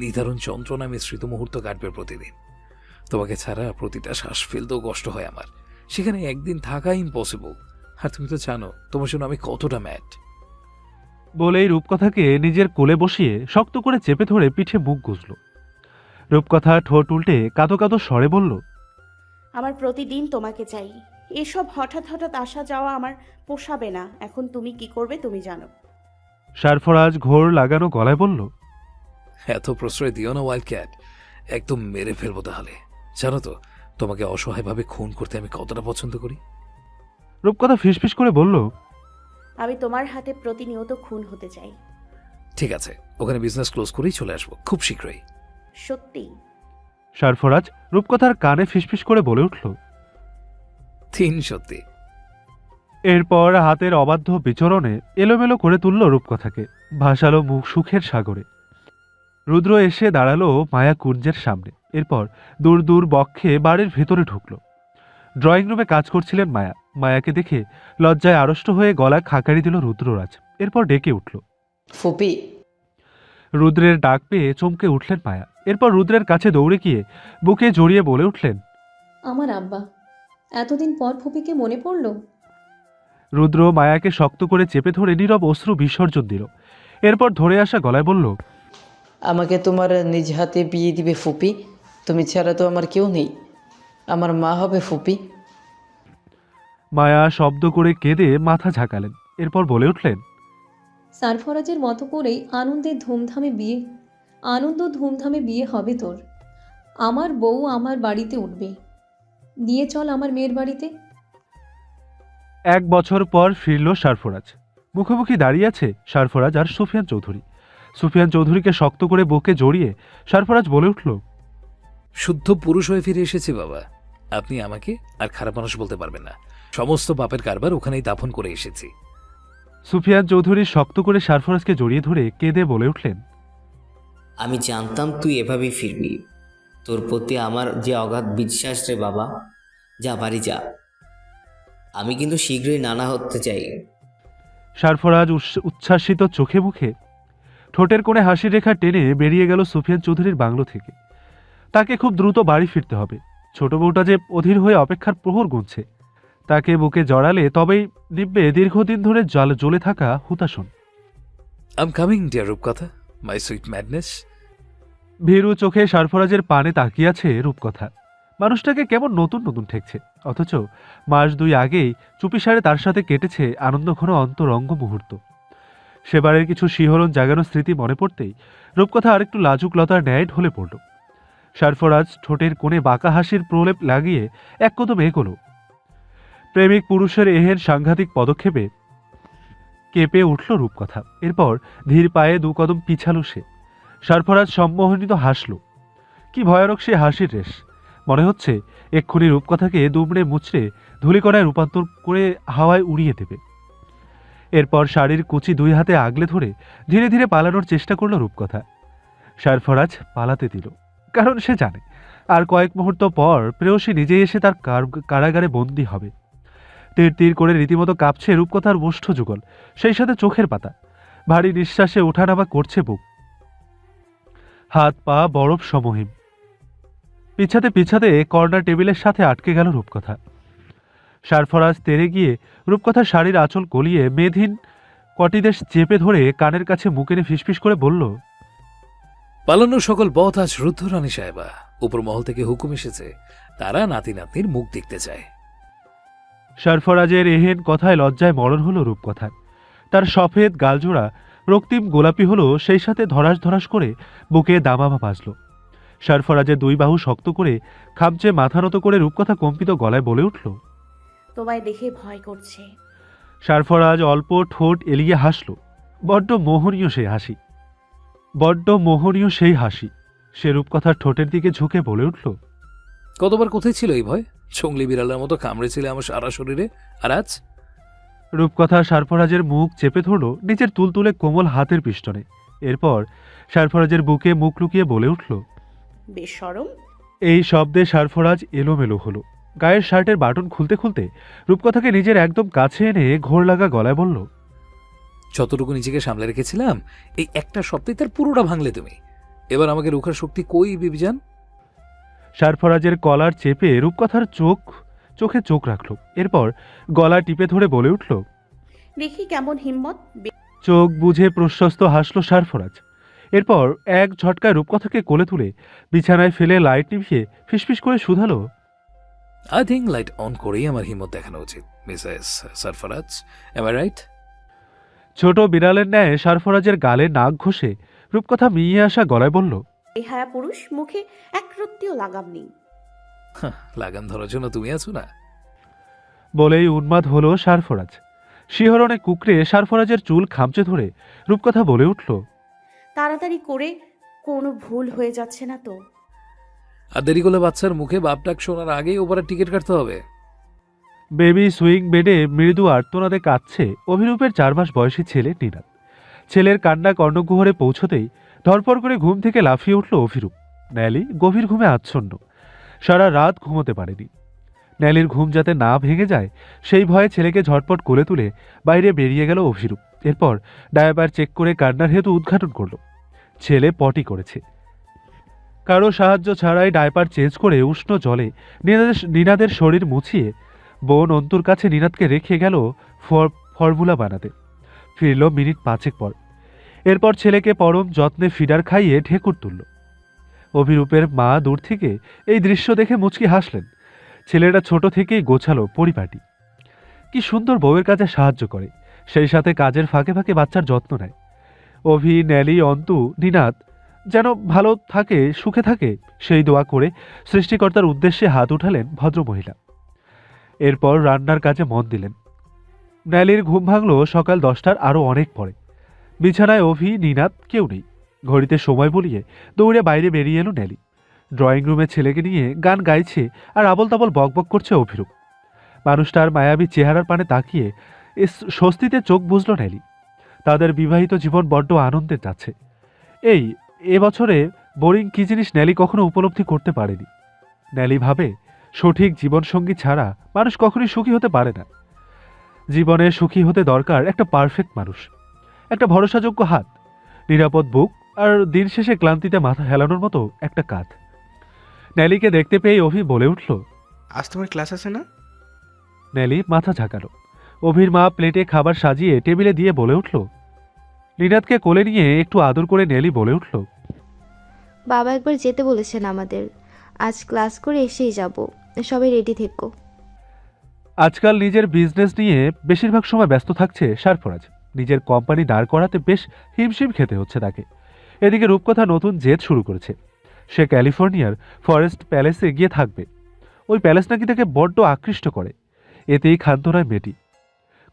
নিদারুণ যন্ত্রণা মিশ্রিত মুহূর্ত কাটবে প্রতিদিন। তোমাকে ছাড়া প্রতিটা শ্বাস ফেলতেও কষ্ট হয় আমার। সেখানে একদিন থাকা ইম্পসিবল। আর তুমি তো জানো তোমার জন্য আমি কতটা ম্যাড। বলেই রূপকথাকে নিজের কোলে বসিয়ে শক্ত করে চেপে ধরে পিঠে মুখ গুজল। রূপকথা ঠোঁট উল্টে কাঁদো কাঁদো স্বরে বলল, আমার প্রতিদিন তোমাকে চাই। এসব হঠাৎ হঠাৎ আসা যাওয়া আমার পোষাবে না। এখন তুমি কি করবে তুমি জানো। সরফরাজ ঘোর লাগানো গলায় বলল, এত প্রশ্রয় দিও না ওয়াইল্ড ক্যাট, একদম মেরে ফেলবো তাহলে। জানো তো তোমাকে অসহায়ভাবে খুন করতে আমি কতটা পছন্দ করি। রূপকথা ফিসফিস করে বলল, আমি তোমার হাতে প্রতিনিয়ত খুন হতে চাই। ঠিক আছে, ওখানে বিজনেস ক্লোজ করেই চলে আসবো খুব শীঘ্রই। সত্যি? সরফরাজ রূপকথার কানে ফিসফিস করে বলে উঠল। সত্যি। এরপর হাতের অবাধ্য বিচরণে এলোমেলো করে তুলল রূপকথাকে, ভাসালো মুখ সুখের সাগরে। রুদ্র এসে দাঁড়ালো মায়া কুঞ্জের সামনে। এরপর দূর দূর বক্ষে বাড়ির ভেতরে ঢুকল। ড্রয়িং রুমে কাজ করছিলেন মায়া। মায়াকে দেখে লজ্জায় আড়ষ্ট হয়ে গলা খাকারি দিল রুদ্ররাজ। এরপর ডেকে উঠল। ফুপি। রুদ্রের ডাক পেয়ে চমকে উঠলেন মায়া। এরপর রুদ্রের কাছে দৌড়ে গিয়ে বুকে জড়িয়ে বলে উঠলেন, আমার আব্বা, এতদিন পর ফুপিকে মনে পড়লো? রুদ্র মায়াকে শক্ত করে চেপে ধরে নীরব অশ্রু বিসর্জন দিল। এরপর ধরে আসা গলায় বলল, আমাকে তোমার নিজ হাতে বিয়ে দিবে ফুপি? তুমি ছাড়া তো আমার কেউ নেই। আমার মা হবে ফুপি। মায়া শব্দ করে কেঁদে মাথা ঝাঁকালেন। এরপর বলে উঠলেন, সারফরাজের মতো করেই আনন্দ ধুমধামে বিয়ে হবে তোর। আমার বউ আমার বাড়িতে উঠবে। নিয়ে চল আমার মেয়ের বাড়িতে। 1 বছর পর ফিরল সরফরাজ। মুখোমুখি দাঁড়িয়ে আছে সরফরাজ আর সুফিয়ান চৌধুরী। সুফিয়ান চৌধুরীকে শক্ত করে বুকে জড়িয়ে সরফরাজ বলে উঠল, শুদ্ধ পুরুষ হয়ে ফিরে এসেছি বাবা। আপনি আমাকে আর খারাপ মানুষ বলতে পারবেন না। সমস্ত পাপের কারবার ওখানেই দাফন করে এসেছি। সুফিয়ান চৌধুরী শক্ত করে সরফরাজকে জড়িয়ে ধরে কেঁদে বলে উঠলেন, আমি জানতাম তুই এভাবেই ফিরবি। তোর প্রতি আমার যে অগাধ বিশ্বাস রে বাবা। যা বাড়ি যা, আমি কিন্তু শীঘ্রই নানা হতে চাই। সরফরাজ উচ্ছ্বাসিত চোখে মুখে ঠোঁটের কোণে হাসির রেখা টেনে বেরিয়ে গেল সুফিয়ান চৌধুরীর বাংলো থেকে। তাকে খুব দ্রুত বাড়ি ফিরতে হবে। ছোট বউটা যে অধীর হয়ে অপেক্ষার প্রহর গুনছে। তাকে বুকে জড়ালে তবেই নিববে দীর্ঘদিন ধরে জ্বলে থাকা হুতাশন। আম কামিং ডিয়ার রূপকথা, মাই সুইট ম্যাডনেস। ভীরু চোখে সরফরাজের পানে তাকিয়ে আছে রূপকথা। মানুষটাকে কেমন নতুন নতুন ঠেকছে। অথচ মাস 2 আগেই চুপিসারে তার সাথে কেটেছে আনন্দঘন অন্তরঙ্গ মুহূর্ত। সেবারের কিছু শিহরণ জাগানো স্মৃতি মনে পড়তেই রূপকথা আরেকটু লাজুক লতার ন্যায় ঢলে পড়ল। সরফরাজ ঠোঁটের কোণে বাঁকা হাসির প্রলেপ লাগিয়ে এক কদম এগোল। প্রেমিক পুরুষের এহেন সাংঘাতিক পদক্ষেপে কেঁপে উঠল রূপকথা। এরপর ধীর পায়ে 2 কদম পিছালো সে। সরফরাজ সম্মোহনিত হাসল। কি ভয়ানক সে হাসির রেশ! মনে হচ্ছে এক্ষুনি রূপকথাকে দুমড়ে মুচড়ে ধূলিকণায় রূপান্তর করে হাওয়ায় উড়িয়ে দেবে। এরপর শাড়ির কুচি 2 হাতে আগলে ধরে ধীরে ধীরে পালানোর চেষ্টা করল রূপকথা। সরফরাজ পালাতে দিল, কারণ সে জানে আর কয়েক মুহূর্ত পর প্রেয়সী নিজেই এসে তার কারাগারে বন্দী হবে। তীর তীর করে রীতিমতো কাঁপছে রূপকথার ওষ্ঠ যুগল, সেই সাথে চোখের পাতা। ভারী নিঃশ্বাসে ওঠানামা করছে বুক, হাত পা বরফ সমহিম। পিছাতে পিছাতে কর্নার টেবিলের সাথে আটকে গেল রূপকথা। সরফরাজ তেড়ে গিয়ে রূপকথার শাড়ির আঁচল গলিয়ে মেধহীন কটিদেশ চেপে ধরে কানের কাছে মুখ এনে ফিসফিস করে বলল, পালানোর সকল পথ আজ রুদ্ধ রানী সাহেবা। উপর মহল থেকে হুকুম এসেছে, তারা নাতি নাতনির মুখ দেখতে চায়। সরফরাজের এহেন কথায় লজ্জায় মরণ হলো রূপকথার। তার সফেদ গালজোড়া রক্তিম গোলাপি হলো, সেই সাথে ধরাস ধরাস করে বুকে দামামা বাজল। সরফরাজের দুই বাহু শক্ত করে খামচে মাথা নত করে রূপকথা কম্পিত গলায় বলে উঠল। তোমায় দেখে ভয় করছে। সরফরাজ অল্প ঠোঁট এলিয়ে হাসল। বড্ড মোহনীয় সেই হাসি। সে রূপকথার ঠোঁটের দিকে ঝুঁকে বলে উঠল। কতবার কোথায় ছিল এই ভয়? জংলি বিড়ালের মতো কামড়েছিলে আমার সারা শরীরে, আর আজ? রূপকথা সরফরাজের মুখ চেপে ধরল নিজের তুলতুলে কোমল হাতের পিষ্টনে। এরপর সরফরাজের বুকে মুখ লুকিয়ে বলে উঠল। বেশরম। এই শব্দে সরফরাজ এলোমেলো হলো। গায়ের শার্টের বাটন খুলতে খুলতে রূপকথাকে নিজের একদম কাছে এনে ঘোর লাগা গলায় বলল। যতটুকু নিজেকে সামলে রেখেছিলাম, এই একটা সপ্তাহে তার পুরোটা ভাঙলে তুমি। এবার আমাকে রুখার শক্তি কই বিবিজান? সরফরাজের কলার চেপে রূপকথার চোখে চোখ রাখল। এরপর গলা টিপে ধরে বলে উঠল। দেখি কেমন হিম্মত। চোখ বুঝে প্রশস্ত হাসল সরফরাজ। এরপর এক ঝটকায় রূপকথাকে কোলে তুলে বিছানায় ফেলে লাইট নিভিয়ে ফিসফিস করে শুধালো। আই থিঙ্ক লাইট অন করেই আমার হিম্মত দেখানো উচিত, Mrs Sarfaraz. Am I right? ছোট বিড়ালের ন্যায় সরফরাজের গালে নাক ঘষে রূপকথা মিইয়ে আসা গলায় বলল। বেহায়া পুরুষ, মুখে এক রত্তিও লাগাম নেই। লাগাম ধরার জন্য তুমি আছো না? বলেই উন্মাদ হলো সরফরাজ। শিহরণে কুকড়ে সরফরাজের চুল খামচে ধরে রূপকথা বলে উঠল। তাড়াতাড়ি করে, কোনো ভুল হয়ে যাচ্ছে না তো? আর দেরি করলে বাচ্চার মুখে বাপ ডাক শোনার আগেই ওপারে টিকিট কাটতে হবে। বেবি সুইং বেডে মৃদু আর্তনাদে কাঁদছে অভিরূপের 4 মাস বয়সী ছেলে নিনাদ। ছেলের কান্না কর্ণকুহরে পৌঁছতেই ধরপর করে ঘুম থেকে লাফিয়ে উঠল অভিরূপ। ন্যালি গভীর ঘুমে আচ্ছন্ন, সারা রাত ঘুমোতে পারেনি। ন্যালির ঘুম যাতে না ভেঙে যায় সেই ভয়ে ছেলেকে ঝটপট কোলে তুলে বাইরে বেরিয়ে গেল অভিরূপ। এরপর ডায়াপার চেক করে কান্নার হেতু উদ্ঘাটন করল। ছেলে পটি করেছে। কারো সাহায্য ছাড়াই ডায়াপার চেঞ্জ করে উষ্ণ জলে নিনাদের শরীর মুছিয়ে বোন অন্তুর কাছে নিনাদকে রেখে গেল ফর্মুলা বানাতে। ফিরল মিনিট 5 পর। এরপর ছেলেকে পরম যত্নে ফিডার খাইয়ে ঢেকুর তুলল। অভিরূপের মা দূর থেকে এই দৃশ্য দেখে মুচকি হাসলেন। ছেলেটা ছোট থেকেই গোছালো, পরিপাটি। কি সুন্দর বউয়ের কাজে সাহায্য করে, সেই সাথে কাজের ফাঁকে ফাঁকে বাচ্চার যত্ন নেয়। অভি, ন্যালি, অন্তু, নিনাদ যেন ভালো থাকে, সুখে থাকে, সেই দোয়া করে সৃষ্টিকর্তার উদ্দেশ্যে হাত উঠালেন ভদ্রমহিলা। এরপর রান্নার কাজে মন দিলেন। ন্যালির ঘুম ভাঙল সকাল 10টার আরও অনেক পরে। বিছানায় অভি, নিনাদ কেউ নেই। ঘড়িতে সময় বলিয়ে দৌড়ে বাইরে বেরিয়ে এলো ন্যালি। ড্রয়িং রুমে ছেলেকে নিয়ে গান গাইছে আর আবল তাবল বকবক করছে অভিরূপ। মানুষটার মায়াবী চেহারার পানে তাকিয়ে স্বস্তিতে চোখ বুঝল ন্যালি। তাদের বিবাহিত জীবন বড্ড আনন্দের যাচ্ছে। এবছরে বোরিং কি জিনিস ন্যালি কখনো উপলব্ধি করতে পারেনি। ন্যালি ভাবে, সঠিক জীবনসঙ্গী ছাড়া মানুষ কখনোই সুখী হতে পারে না। জীবনে সুখী হতে দরকার একটা পারফেক্ট মানুষ, একটা ভরসাযোগ্য হাত, নিরাপদ বুক আর দিন শেষে ক্লান্তিতে মাথা হেলানোর মতো একটা কাঁধ। ন্যালিকে দেখতে পেয়ে অভি বলে উঠল। আজ তোমার ক্লাস আছে না? ন্যালি মাথা ঝাঁকালো। অভির মা প্লেটে খাবার সাজিয়ে টেবিলে দিয়ে বলে উঠল। নিনাদকে কোলে নিয়ে একটু আদর করে ন্যালি বলে উঠল। বাবা একবার যেতে বলেছেন আমাদের, আজ ক্লাস করে এসেই যাব, সবাই রেডি থেকো। আজকাল নিজের বিজনেস নিয়ে বেশিরভাগ সময় ব্যস্ত থাকছে সরফরাজ। নিজের কোম্পানি দাঁড় করাতে বেশ হিমশিম খেতে হচ্ছে তাকে। এদিকে রূপকথা নতুন জেদ শুরু করেছে। সে ক্যালিফোর্নিয়ার ফরেস্ট প্যালেসে গিয়ে থাকবে। ওই প্যালেস নাকি তাকে বড্ড আকৃষ্ট করে। এতেই ক্ষান্ত নয় মেয়েটি।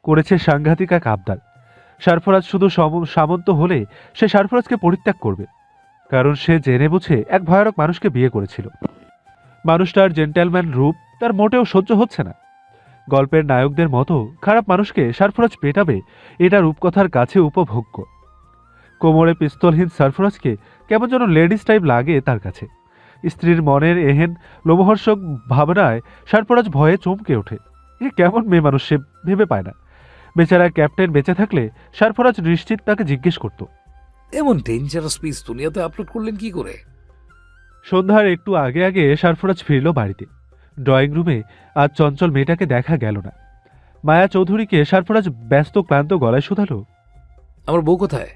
করেছে সাংঘাতিক এক আবদার। সরফরাজ শুধু সামন্ত হলে সে সরফরাজকে পরিত্যাগ করবে, কারণ সে জেনে বুঝে এক ভয়ানক মানুষকে বিয়ে করেছিল। মানুষটার জেন্টেলম্যান রূপ তার মোটেও সহ্য হচ্ছে না। গল্পের নায়কদের মতো খারাপ মানুষকে সরফরাজ পেটাবে, এটা রূপকথার কাছে উপভোগ্য। কোমরে পিস্তলহীন সরফরাজকে কেমন যেন লেডিস টাইপ লাগে তার কাছে। স্ত্রীর মনের এহেন লোমহর্ষক ভাবনায় সরফরাজ ভয়ে চমকে ওঠে। এ কেমন মেয়ে মানুষ সে ভেবে পায় না। বেচারা ক্যাপ্টেন বেঁচে থাকলে সরফরাজ নিশ্চিত তাকে জিজ্ঞেস করত, এমন ডেঞ্জারাস পিস দুনিয়াতে আপলোড করলেন কি করে? সন্ধ্যার একটু আগে আগে সরফরাজ ফিরল বাড়িতে। ড্রয়িং রুমে আজ চঞ্চল মেয়েটাকে দেখা গেল না। মায়া চৌধুরীকে সরফরাজ ব্যস্ত ক্লান্ত গলায় শুধালো। আমার বউ কোথায়?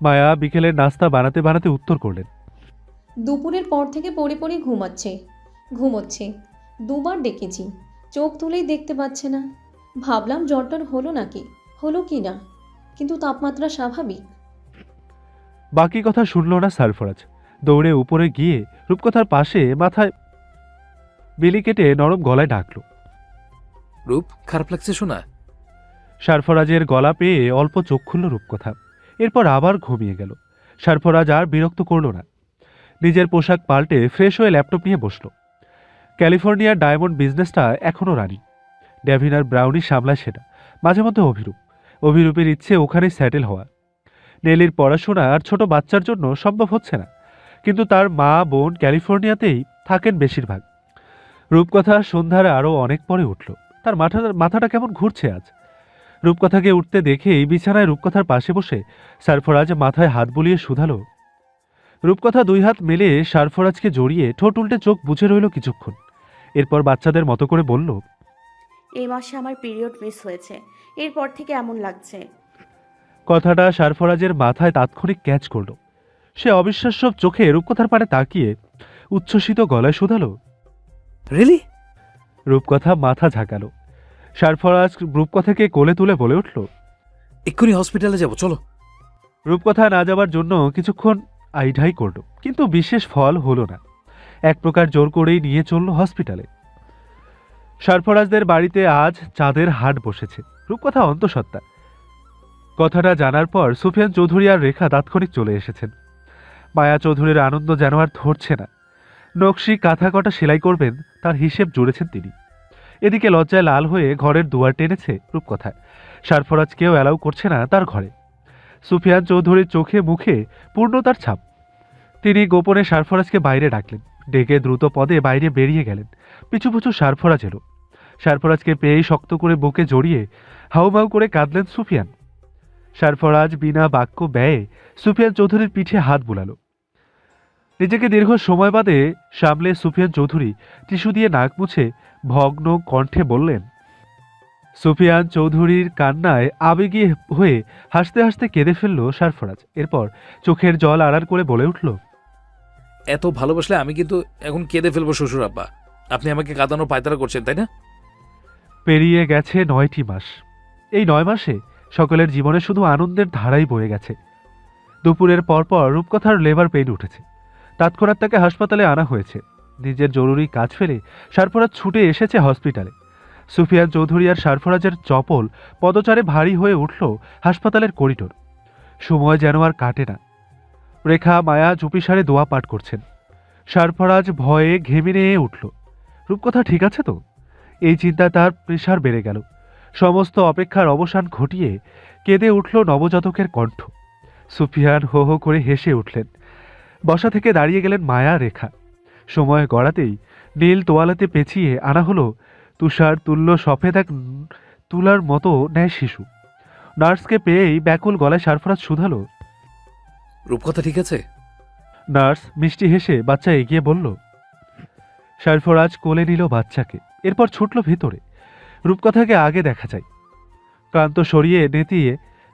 মায়া বিকেলের নাস্তা বানাতে বানাতে উত্তর করলেন। দুপুরের পর থেকে পড়ে পড়ে ঘুমোচ্ছে। দুবার ডেকেছি, চোখ তুলেই দেখতে পাচ্ছে না। ভাবলাম জ্বরটর হলো কি না, কিন্তু তাপমাত্রা স্বাভাবিক। বাকি কথা শুনল না সারফরাজ। দৌড়ে উপরে গিয়ে রূপকথার পাশে মাথায় বিলি কেটে নরম গলায় ডাকল। রূপ, খারাপ লাগছে শোনা? সারফরাজের গলা পেয়ে অল্প চোখ খুলল রূপকথা। এরপর আবার ঘুমিয়ে গেল। সারফরাজ আর বিরক্ত করল না। নিজের পোশাক পাল্টে ফ্রেশ হয়ে ল্যাপটপ নিয়ে বসল। ক্যালিফোর্নিয়ার ডায়মন্ড বিজনেসটা এখনও রানি। ড্যাভিনার ব্রাউনি সামলায় সেটা। মাঝে মধ্যে অভিরূপের ইচ্ছে ওখানেই সেটেল হওয়া। নেলির পড়াশোনা আর ছোট বাচ্চার জন্য সম্ভব হচ্ছে না, কিন্তু তার মা বোন ক্যালিফোর্নিয়াতেই থাকেন বেশিরভাগ। রূপকথা সন্ধ্যার আরও অনেক পরে উঠল। তার মাথাটা কেমন ঘুরছে আজ। রূপকথাকে উঠতে দেখেই বিছানায় রূপকথার পাশে বসে সারফরাজ মাথায় হাত বুলিয়ে শুধালো। রূপকথা দুই হাত মেলে সারফরাজকে জড়িয়ে ঠোঁট উল্টে চোখ বুজে রইল কিছুক্ষণ। এরপর বাচ্চাদের মতো করে বলল, এই মাসে আমার পিরিয়ড মিস হয়েছে, এরপর থেকে এমন লাগছে। কথাটা সারফরাজের মাথায় তাৎক্ষণিক ক্যাচ করল। সে অবিশ্বাস্য চোখে রূপকথার পানে তাকিয়ে উচ্ছ্বসিত গলায় শুধালো। রিয়েলি? রূপকথা মাথা ঝাঁকালো। সারফরাজ রূপকথাকে কোলে তুলে বলে উঠল, এক্ষুনি হসপিটালে যাব, চলো। রূপকথা না যাবার জন্য কিছুক্ষণ আইঢাই করল, কিন্তু বিশেষ ফল হলো না। এক প্রকার জোর করেই নিয়ে চলল হসপিটালে। সারফরাজদের বাড়িতে আজ চাঁদের হাট বসেছে। রূপকথা অন্তঃসত্ত্বা। কথাটা জানার পর সুফিয়ান চৌধুরী আর রেখা তাৎক্ষণিক চলে এসেছেন। মায়া চৌধুরীর আনন্দ যেন আর ধরছে না। নকশি কাঁথা কটা সেলাই করবেন তার হিসেব জুড়েছেন তিনি। এদিকে লজ্জায় লাল হয়ে ঘরের দুয়ার টেনেছে রূপকথা। সারফরাজকেও অ্যালাউ করছে না তার ঘরে। সুফিয়ান চৌধুরীর চোখে মুখে পূর্ণতার ছাপ। তিনি গোপনে সারফরাজকে বাইরে ডাকলেন। ডেকে দ্রুত পদে বাইরে বেরিয়ে গেলেন। পিছু পিছু সারফরাজ এলো। সারফরাজকে পেয়েই শক্ত করে বুকে জড়িয়ে হাউমাউ করে কাঁদলেন সুফিয়ান। সারফরাজ বিনা বাক্য ব্যয়ে সুফিয়ান চৌধুরীর পিঠে হাত বুলালো। নিজেকে দীর্ঘ সময় বাদে সামলে সুফিয়ান চৌধুরী টিস্যু দিয়ে নাক মুছে ভগ্ন কণ্ঠে বললেন। সুফিয়ান চৌধুরীর কান্নায় আবেগী হয়ে হাসতে হাসতে কেঁদে ফেলল সারফরাজ। এরপর চোখের জল আড়াল করে বলে উঠল, এত ভালোবাসলে আমি কিন্তু এখন কেঁদে ফেলবো শ্বশুর আব্বা। আপনি আমাকে কাঁদানো পায়তারা করছেন, তাই না? পেরিয়ে গেছে 9টি মাস। এই 9 মাসে সকলের জীবনে শুধু আনন্দের ধারাই বয়ে গেছে। দুপুরের পরপর রূপকথার লেবার পেইন উঠেছে। তৎক্ষণাৎ তাকে হাসপাতালে আনা হয়েছে। নিজের জরুরি কাজ ফেলে সারফরাজ ছুটে এসেছে হসপিটালে। সুফিয়ান চৌধুরী আর সারফরাজের চপল পদচারে ভারী হয়ে উঠল হাসপাতালের করিডোর। সময় যেন আর কাটে না। রেখা মায়া চুপিসারে দোয়া পাঠ করছেন। সারফরাজ ভয়ে ঘেমে নিয়ে উঠল। রূপকথা ঠিক আছে তো? এই চিন্তায় তার প্রেশার বেড়ে গেল। সমস্ত অপেক্ষার অবসান ঘটিয়ে কেঁদে উঠল নবজাতকের কণ্ঠ। সুফিয়ান হো হো করে হেসে উঠলেন। বসা থেকে দাঁড়িয়ে গেলেন মায়া রেখা। সময় গড়াতেই নীল তোয়ালাতে পেঁচিয়ে আনা হলো তুষার তুল্য সফেদ এক তুলার মতো ন্যায় শিশু। নার্সকে পেয়েই ব্যাকুল গলায় সারফরাজ শুধালো। রূপকথা ঠিক আছে? নার্স মিষ্টি হেসে বাচ্চা এগিয়ে বলল। সারফরাজ কোলে নিল বাচ্চাকে। এরপর ছুটল ভেতরে। রূপকথাকে আগে দেখা যায়। ক্লান্ত সরিয়ে নেতিয়ে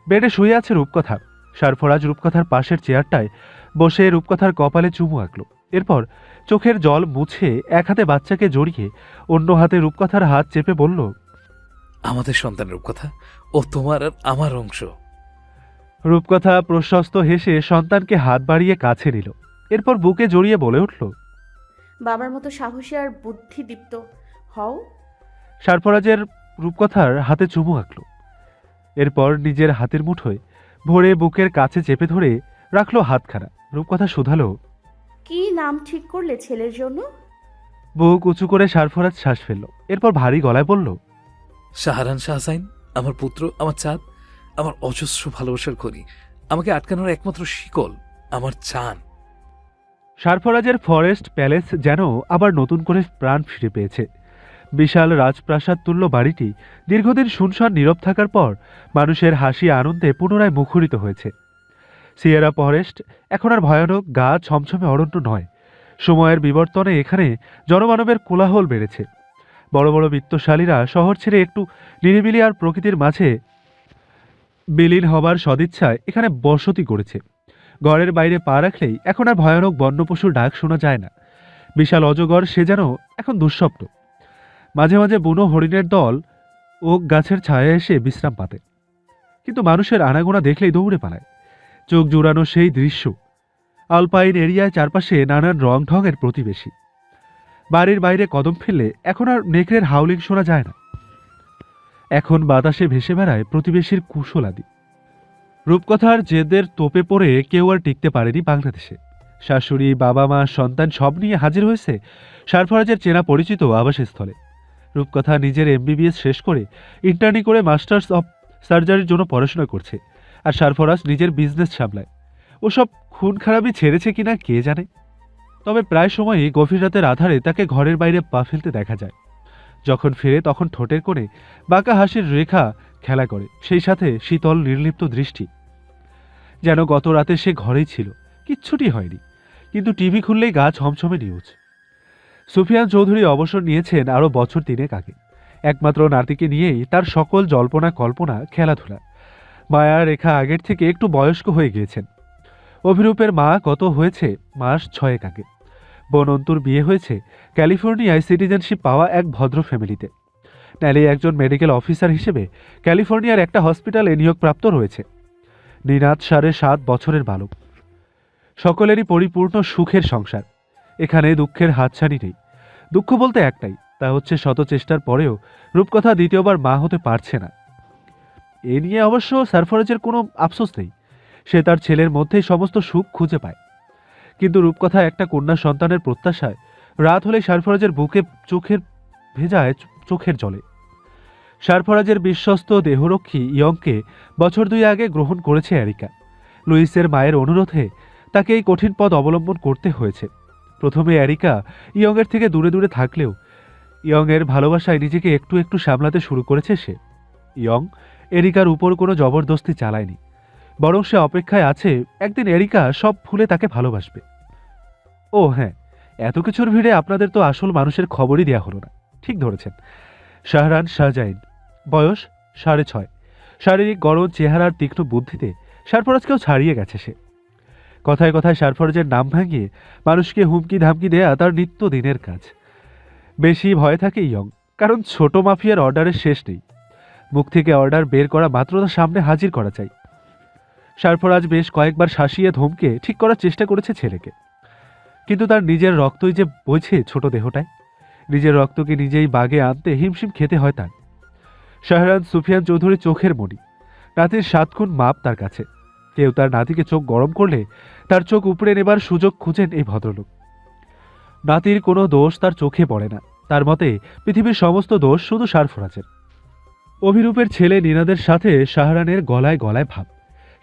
বেডে শুয়ে আছে রূপকথা। সারফরাজ রূপকথার পাশের চেয়ারটায় বসে রূপকথার কপালে চুমু আঁকল। এরপর চোখের জল মুছে এক হাতে বাচ্চাকে জড়িয়ে অন্য হাতে রূপকথার হাত চেপে বলল, আমাদের সন্তান রূপকথা, ও তোমার আর আমার অংশ। রূপকথা প্রশস্ত হেসে সন্তানকে হাত বাড়িয়ে কাছে নিল। এরপর বুকে জড়িয়ে বলে উঠল, বাবার মতো সাহসী আর বুদ্ধিদীপ্ত হও। সারফরাজের রূপকথার হাতে চুমু আঁকল। এরপর নিজের হাতের মুঠোয় ভরে বুকের কাছে চেপে ধরে রাখলো হাতখানা। রূপকথা শুধালো, কি নাম ঠিক করলে ছেলের জন্য? বুক উঁচু করে সারফরাজ শ্বাস ফেলল। এরপর ভারী গলায় বলল, শাহরান শাহসাইন, আমার পুত্র, আমার চাঁদ, আমার অজস্র ভালোবাসার খনি, আমাকে আটকানোর একমাত্র শিকল, আমার চান। সারফরাজের ফরেস্ট প্যালেস যেন আবার নতুন করে প্রাণ ফিরে পেয়েছে। বিশাল রাজপ্রাসাদ তুল্য বাড়িটি দীর্ঘদিন শুনশান নীরব থাকার পর মানুষের হাসি আনন্দে পুনরায় মুখরিত হয়েছে। সিয়েরা ফরেস্ট এখন আর ভয়ানক গা ছমছমে অরণ্য নয়। সময়ের বিবর্তনে এখানে জনমানবের কোলাহল বেড়েছে। বড় বড় বিত্তশালীরা শহর ছেড়ে একটু নিরিবিলি আর প্রকৃতির মাঝে বিলীন হবার সদিচ্ছায় এখানে বসতি করেছে। ঘরের বাইরে পা রাখলেই এখন আর ভয়ানক বন্যপশুর ডাক শোনা যায় না। বিশাল অজগর সে যেন এখন দুঃস্বপ্ন। মাঝে মাঝে বুনো হরিণের দল ওক গাছের ছায়ায় এসে বিশ্রাম পাতে, কিন্তু মানুষের আনাগোনা দেখলেই দৌড়ে পালায়। চোখ জুড়ানো সেই দৃশ্য। আলপাইন এরিয়ায় চারপাশে নানান রং ঢঙের প্রতিবেশী। বাড়ির বাইরে কদম ফেললে এখন আর নেকড়ের হাউলিং শোনা যায় না। এখন বাতাসে ভেসে বেড়ায় প্রতিবেশীর কুশলাদি। রূপকথার জেদের তোপে পড়ে কেউ আর টিকতে পারেনি বাংলাদেশে। শাশুড়ি, বাবা মা, সন্তান সব নিয়ে হাজির হয়েছে সারফরাজের চেনা পরিচিত আবাসস্থলে। রূপকথা নিজের MBBS শেষ করে ইন্টার্নি করে মাস্টার্স অফ সার্জারির জন্য পড়াশোনা করছে, আর সারফরাজ নিজের বিজনেস সামলায়। ওসব খুন খারাপই ছেড়েছে কিনা কে জানে। তবে প্রায় সময়ই গভীর রাতের আধারে তাকে ঘরের বাইরে পা ফেলতে দেখা যায়। যখন ফিরে তখন ঠোঁটের কোণে বাঁকা হাসির রেখা খেলা করে, সেই সাথে শীতল নির্লিপ্ত দৃষ্টি। যেন গত রাতে সে ঘরেই ছিল, কিচ্ছুটি হয়নি। কিন্তু টিভি খুললেই গা ছমছমে নিউজ। সুফিয়ান চৌধুরী অবসর নিয়েছেন আরও বছর 3 আগে। একমাত্র নাতিকে নিয়েই তার সকল জল্পনা কল্পনা, খেলাধুলা। মায়া রেখা আগের থেকে একটু বয়স্ক হয়ে গিয়েছেন। অভিরূপের মা কত হয়েছে মাস 6 আগে। বোন অন্তুর বিয়ে হয়েছে ক্যালিফোর্নিয়ায় সিটিজেনশিপ পাওয়া এক ভদ্র ফ্যামিলিতে। ন্যালি একজন মেডিকেল অফিসার হিসেবে ক্যালিফোর্নিয়ার একটা হসপিটালে নিয়োগপ্রাপ্ত রয়েছে। নিনাদ 7.5 বছরের বালক। সকলেরই পরিপূর্ণ সুখের সংসার। এখানে দুঃখের হাতছানি নেই। দুঃখ বলতে একটাই, তা হচ্ছে শত চেষ্টার পরেও রূপকথা দ্বিতীয়বার মা হতে পারছে না। এ নিয়ে অবশ্য সারফরাজের কোনো আফসোস নেই। সে তার ছেলের মধ্যেই সমস্ত সুখ খুঁজে পায়। কিন্তু রূপকথা একটা কন্যা সন্তানের প্রত্যাশায় রাত হলেই সারফরাজের বুকে ভেজায় চোখের জলে। সারফরাজের বিশ্বস্ত দেহরক্ষী ইয়ংকে বছর 2 আগে গ্রহণ করেছে এরিকা। লুইসের মায়ের অনুরোধে তাকে এই কঠিন পথ অবলম্বন করতে হয়েছে। প্রথমে এরিকা ইয়ংয়ের থেকে দূরে দূরে থাকলেও ইয়ংয়ের ভালোবাসায় নিজেকে একটু একটু সামলাতে শুরু করেছে সে। ইয়ং এরিকার উপর কোনো জবরদস্তি চালায়নি, বরং সে অপেক্ষায় আছে একদিন এরিকা সব ভুলে তাকে ভালোবাসবে। ও হ্যাঁ, এত কিছুর ভিড়ে আপনাদের তো আসল মানুষের খবরই দেয়া হলো না। ঠিক ধরেছেন, শাহরান শাহজাইন, বয়স 6.5। শারীরিক গড়ন, চেহারার তীক্ষ্ণ বুদ্ধিতে সারফরাজকেও ছাড়িয়ে গেছে সে। কথায় কথায় সারফরাজের নাম ভাঙিয়ে মানুষকে হুমকি ধামকি দেয়া তার নিত্যদিনের কাজ। বেশি ভয় থাকে ইয়ং, কারণ ছোট মাফিয়ার অর্ডারের শেষ নেই। মুখ থেকে অর্ডার বের করা মাত্র তার সামনে হাজির করা চাই। সারফরাজ বেশ কয়েকবার শাসিয়ে ধমকে ঠিক করার চেষ্টা করেছে ছেলেকে, কিন্তু তার নিজের রক্তই যে বইছে ছোট দেহটায়। নিজের রক্তকে নিজেই বাগে আনতে হিমশিম খেতে হয় তার। শাহরান সুফিয়ান চৌধুরী চোখের মণি, নাতির 7 গুণ মাপ তার কাছে। কেউ তার নাতিকে চোখ গরম করলে তার চোখ উপড়ে নেবার সুযোগ খুঁজেন এই ভদ্রলোক। নাতির কোনো দোষ তার চোখে পড়ে না। তার মতে পৃথিবীর সমস্ত দোষ শুধু সারফরাজের। অভিরূপের ছেলে নিনাদের সাথে শাহরানের গলায় গলায় ভাব।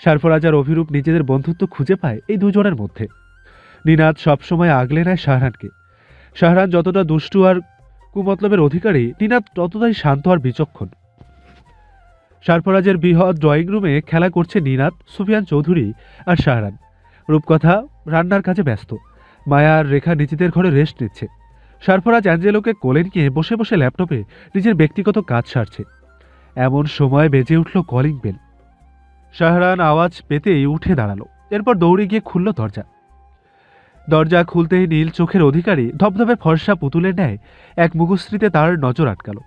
সারফরাজ আর অভিরূপ নিজেদের বন্ধুত্ব খুঁজে পায় এই দুজনের মধ্যে। নিনাদ সবসময় আগলে নেয় শাহরানকে। শাহরান যতটা দুষ্টু আর কুমতলবের অধিকারী, নিনাদ ততটাই শান্ত আর বিচক্ষণ। সারফরাজের বৃহৎ ড্রয়িং রুমে খেলা করছে নিনাদ, সুফিয়ান চৌধুরী আর শাহরান। রূপকথা রান্নার কাজে ব্যস্ত। মায়া আর রেখা নিজেদের ঘরে রেস্ট নিচ্ছে। সারফরাজ অ্যাঞ্জেলোকে কোলে নিয়ে বসে বসে ল্যাপটপে নিজের ব্যক্তিগত কাজ সারছে। এমন সময় বেজে উঠল কলিং বেল। শাহরান আওয়াজ পেতেই উঠে দাঁড়ালো। এরপর দৌড়ে গিয়ে খুলল দরজা। দরজা খুলতেই নীল চোখের অধিকারী ধবধবে ফর্সা পুতুলের ন্যায় এক মুখশ্রীতে তার নজর আটকাল।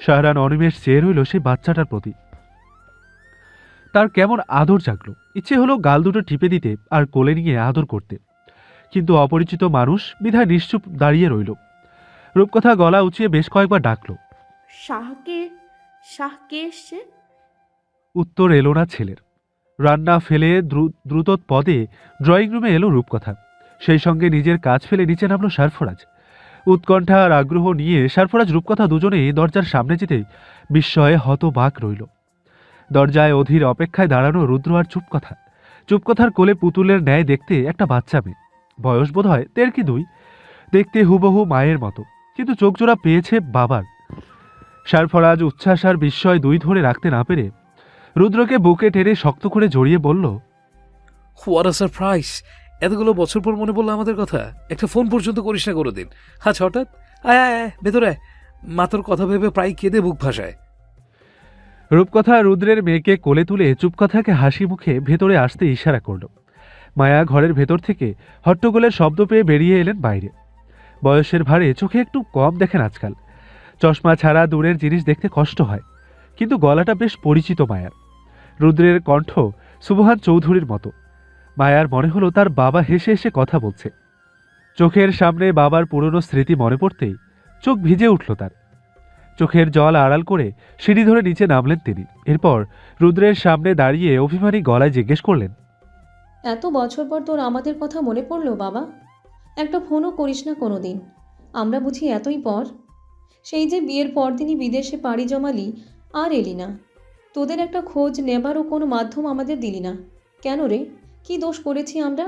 শাহরান অনিমেষ চেয়ে রইল সেই বাচ্চাটার প্রতি। তার কেমন আদর জাগলো। ইচ্ছে হলো গাল দুটো টিপে দিতে আর কোলে নিয়ে আদর করতে, কিন্তু অপরিচিত মানুষ বিধায় নিশ্চুপ দাঁড়িয়ে রইল। রূপকথা গলা উঁচিয়ে বেশ কয়েকবার ডাকল। শাহকে এসছে। উত্তর এলো না ছেলের। রান্না ফেলে দ্রুত পদে ড্রয়িং রুমে এলো রূপকথা। সেই সঙ্গে নিজের কাজ ফেলে নিচে নামলো সারফরাজ। উৎকণ্ঠা আর আগ্রহ নিয়ে সারফরাজ রূপকথা দুজনেই দরজার সামনে যেতেই বিস্ময়ে হতবাক রইল। দরজায় অধীর অপেক্ষায় দাঁড়ানো রুদ্র আর চুপকথা। চুপকথার কোলে পুতুলের ন্যায় দেখতে একটা বাচ্চা মেয়ে, বয়স বোধ হয় 1.5 কি 2। দেখতে হুবহু মায়ের মতো, কিন্তু চোখজোড়া পেয়েছে বাবার। সারফরাজ উচ্ছ্বাস আর বিস্ময় দুই ধরে রাখতে না পেরে রুদ্রকে বুকে টেনে শক্ত করে জড়িয়ে বলল, হোয়াট আ সারপ্রাইজ! এতগুলো বছর পর মনে পড়লো আমাদের কথা। একটা ফোন পর্যন্ত করিস না কোনোদিন। আজ হঠাৎ আয় আয় আয় ভেতরে আয়। মা তোর কথা ভেবে প্রায় কেঁদে বুক ভাসায়। রূপকথা রুদ্রের মেয়েকে কোলে তুলে চুপকথাকে হাসি মুখে ভেতরে আসতে ইশারা করল। মায়া ঘরের ভেতর থেকে হট্টগোলের শব্দ পেয়ে বেরিয়ে এলেন বাইরে। বয়সের ভারে চোখে একটু কম দেখেন আজকাল। চশমা ছাড়া দূরের জিনিস দেখতে কষ্ট হয়, কিন্তু গলাটা বেশ পরিচিত মায়ার। রুদ্রের কণ্ঠ সুবহান চৌধুরীর মতো। মায়ার মনে হলো তার বাবা হেসে হেসে কথা বলছে। চোখের সামনে বাবার পুরনো স্মৃতি মনে পড়তেই চোখ ভিজে উঠল তার। চোখের জল আড়াল করে সিঁড়ি ধরে নিচে নামলেন তিনি। এরপর রুদ্রের সামনে দাঁড়িয়ে অভিমানী গলায় জিজ্ঞেস করলেন, এত বছর পর তোর আমাদের কথা মনে পড়লো বাবা? একটা ফোনও করিস না কোনো দিন। আমরা বুঝি এতই পর? সেই যে বিয়ের পরদিনই বিদেশে পাড়ি জমালি, আর এলি না। তোদের একটা খোঁজ নেবারও কোনো মাধ্যম আমাদের দিলি না কেন রে? কি দোষ করেছি আমরা?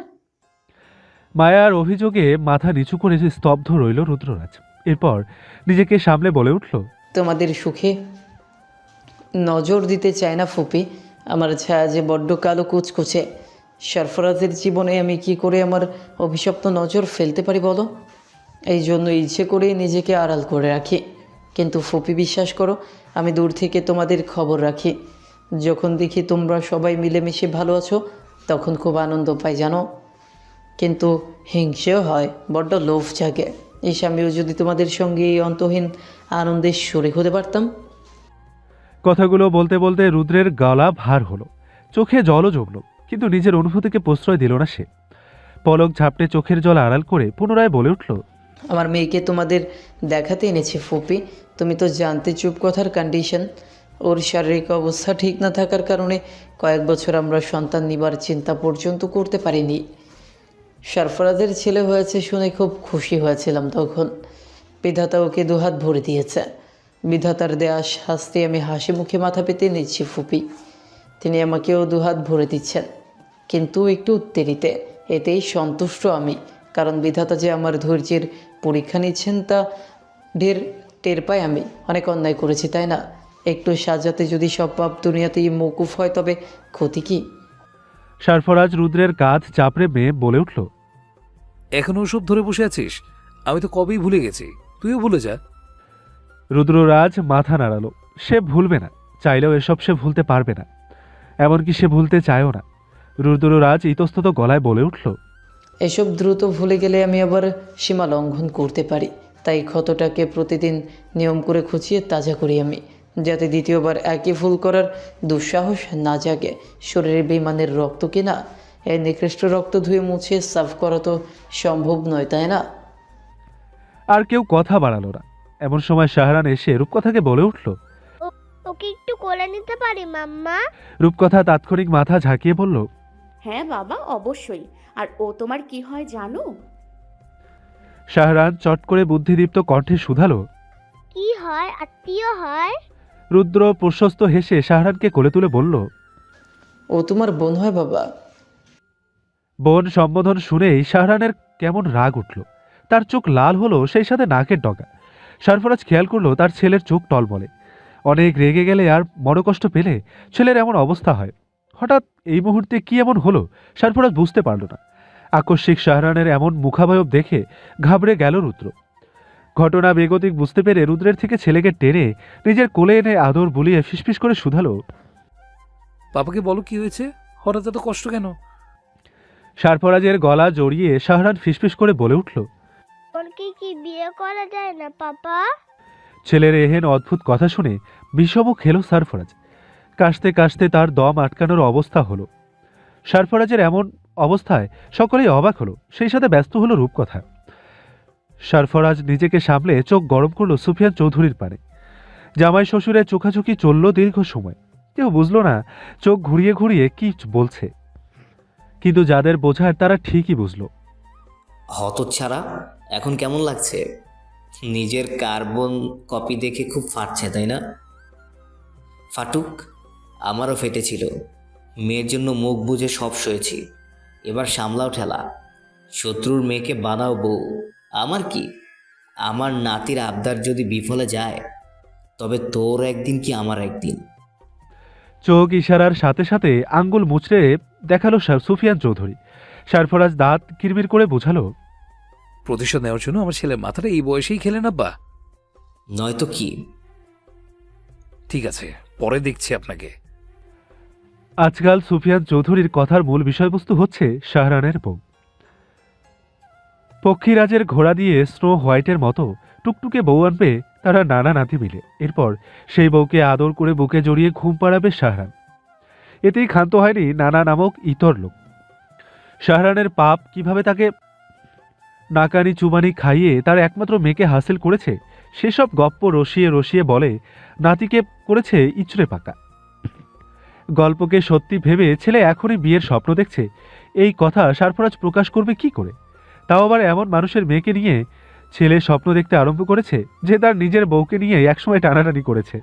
মায়ার অভিযোগে মাথা নিচু করে স্তব্ধ রইল রুদ্ররাজ। এরপর নিজেকে সামলে বলে উঠল, তোমাদের সুখে নজর দিতে চায় না ফুপি। আমার ছায়া যে বড্ড কালো কুচকুচে। সরফরাজের জীবনে আমি কি করে আমার অভিশপ্ত নজর ফেলতে পারি বলো? এই জন্য ইচ্ছে করে নিজেকে আড়াল করে রাখি। কিন্তু ফুপি বিশ্বাস করো, আমি দূর থেকে তোমাদের খবর রাখি। যখন দেখি তোমরা সবাই মিলেমিশে ভালো আছো, তখন খুব আনন্দ পাই জানো। কিন্তু হিংসেও হয়, বড্ড লোভ জাগে। এই আমিও যদি তোমাদের সঙ্গে এই অন্তহীন আনন্দের শরীক হতে পারতাম। কথাগুলো বলতে বলতে রুদ্রের গলা ভার হলো, চোখে জলও জমল, কিন্তু নিজের অনুভূতিকে প্রশ্রয় দিল না সে। পলক ঝাপটে চোখের জল আড়াল করে পুনরায় বলে উঠল, আমার মেয়েকে তোমাদের দেখাতে এনেছি ফুপি। তুমি তো জানতে চুপ কথার কন্ডিশন। ওর শারীরিক অবস্থা ঠিক না থাকার কারণে কয়েক বছর আমরা সন্তান নিবার চিন্তা পর্যন্ত করতে পারিনি। সরফরাজের ছেলে হয়েছে শুনে খুব খুশি হয়েছিলাম তখন। বিধাতা ওকে দুহাত ভরে দিয়েছে। বিধাতার দেয়া শাস্তি আমি হাসি মুখে মাথা পেতে নিচ্ছি ফুপি। তিনি আমাকেও দুহাত ভরে দিচ্ছেন, কিন্তু একটু দেরিতে। এতেই সন্তুষ্ট আমি, কারণ বিধাতা যে আমার ধৈর্যের পরীক্ষা নিচ্ছেন তা টের পাই আমি। অনেক অন্যায় করেছি, তাই না? একটু সাজাতে যদি সব পাপ দুনিয়াতেই মৌকুফ হয়, তবে ক্ষতি কি? সরফরাজ রুদ্রের কাঁধ চাপড়ে মেয়ে বলে উঠল, এখনো ওসব ধরে বসে আছিস? আমি তো কবেই ভুলে গেছি, তুইও ভুলে যা। রুদ্ররাজ মাথা নাড়ালো। সে ভুলবে না, চাইলেও এসব সে ভুলতে পারবে না, এমনকি সে ভুলতে চায়ও না। রুদ্ররাজ ইতস্তত গলায় বলে উঠল, এসব দ্রুত ভুলে গেলে আমি আবার সীমা লঙ্ঘন করতে পারি। তাই ক্ষতটাকে প্রতিদিন নিয়ম করে খুঁচিয়ে তাজা করি আমি, যাতে দ্বিতীয়বার একই ভুল করার দুঃসাহস না জাগে। শরীরে বেইমানের রক্ত কিনা, এই নিকৃষ্ট রক্ত ধুয়ে মুছে সাফ করা তো সম্ভব নয়, তাই না? আর কেউ কথা বাড়ালো না। এমন সময় শাহরান এসে রূপকথাকে বলে উঠল, ওকে একটু কোলে নিতে পারি মাম্মা? রূপকথা তাৎক্ষণিক মাথা ঝাঁকিয়ে বলল, হ্যাঁ বাবা, অবশ্যই। আর ও তোমার কি হয় জানো? শাহরান চট করে বুদ্ধিদীপ্ত কণ্ঠে শুধালো, কি হয়? আত্মীয় হয়? রুদ্র প্রশস্ত হেসে শাহরানকে কোলে তুলে বলল, ও তোমার বোন হয় বাবা। বোন সম্বোধন শুনেই শাহরানের কেমন রাগ উঠল। তার চোখ লাল হলো, সেই সাথে নাকের ডগা। সরফরাজ খেয়াল করলো তার ছেলের চোখ টলমলে। অনেক রেগে গেলে আর মনোকষ্ট পেলে ছেলের এমন অবস্থা হয়। হঠাৎ এই মুহূর্তে কি এমন হলো সরফরাজ বুঝতে পারল না। আকস্মিক শাহরানের এমন মুখাবয়ব দেখে ঘাবড়ে গেল রুদ্র। ঘটনা বেগতিক বুঝতে পেরে রুদ্রের থেকে ছেলেকে টেনে নিজের কোলে এনে আদর বুলিয়ে ফিসফিস করে শুধালো, পাপাকে বলো কি হয়েছে, হঠাৎ এত কষ্ট কেন? সরফরাজের গলা জড়িয়ে শাহরান ফিসফিস করে বলে উঠল, ওকে কি বিয়ে করা যায় না পাপা? ছেলের এহেন অদ্ভুত কথা শুনে বিষম খেল সরফরাজ। কাশতে কাশতে তার দম আটকানোর অবস্থা হলো। সরফরাজের এমন অবস্থায় সকলেই অবাক হলো, সেই সাথে ব্যস্ত হলো রূপকথা। সরফরাজ নিজেকে সামলে চোখ গরম করলো সুফিয়ান চৌধুরীর পানে। জামাই শ্বশুরের চোখাচোখি চলল দীর্ঘ সময়। কেউ বুঝল না চোখ ঘুরিয়ে ঘুরিয়ে কি বলছে, কিন্তু যাদের বোঝার তারা ঠিকই বুঝল। হতচ্ছাড়া, এখন কেমন লাগছে? নিজের কার্বন কপি দেখে খুব ফাটছে, তাই না? ফাটুক, আমারও ফেটেছিল। মেয়ের জন্য মুখ বুজে সব সয়েছি। এবার সামলাও ঠেলা। শত্রুর মেয়েকে বানাও বউ। আমার কি, আমার নাতির আবদার যদি বিফলে যায়, তবে তোর একদিন কি আমার একদিন। চোখ ইশারার সাথে সাথে আঙ্গুল মুচড়ে দেখালো সুফিয়ান চৌধুরী। সরফরাজ দাঁত কিরমির করে বোঝালো, প্রতিশোধ নেওয়ার জন্য আমার ছেলের মাথাটা এই বয়সেই খেলেন আব্বা। নয়তো কি? ঠিক আছে, পরে দেখছি আপনাকে। আজকাল সুফিয়ান চৌধুরীর কথার মূল বিষয়বস্তু হচ্ছে শাহরানের বউ। পক্ষীরাজের ঘোড়া দিয়ে স্নো হোয়াইটের মতো টুকটুকে বউ আনবে তারা নানা নাতি মিলে। এরপর সেই বউকে আদর করে বুকে জড়িয়ে ঘুম পাড়াবে শাহরান। এতেই ক্ষান্ত হয়নি নানা নামক ইতর লোক। শাহরানের পাপ কিভাবে তাকে নাকানি চুবানি খাইয়ে তার একমাত্র মেয়েকে হাসিল করেছে সেসব গপ্প রসিয়ে রসিয়ে বলে নাতিকে করেছে ইচড়ে পাকা। গল্পকে সত্যি ভেবে ছেলে এখনই বিয়ের স্বপ্ন দেখছে, এই কথা সারফরাজ প্রকাশ করবে কি করে? তাও আবার এমন মানুষের মেয়েকে নিয়ে ছেলে স্বপ্ন দেখতে আরম্ভ করেছে যে তার নিজের বউকে নিয়ে একসময় টানাটানি করেছে।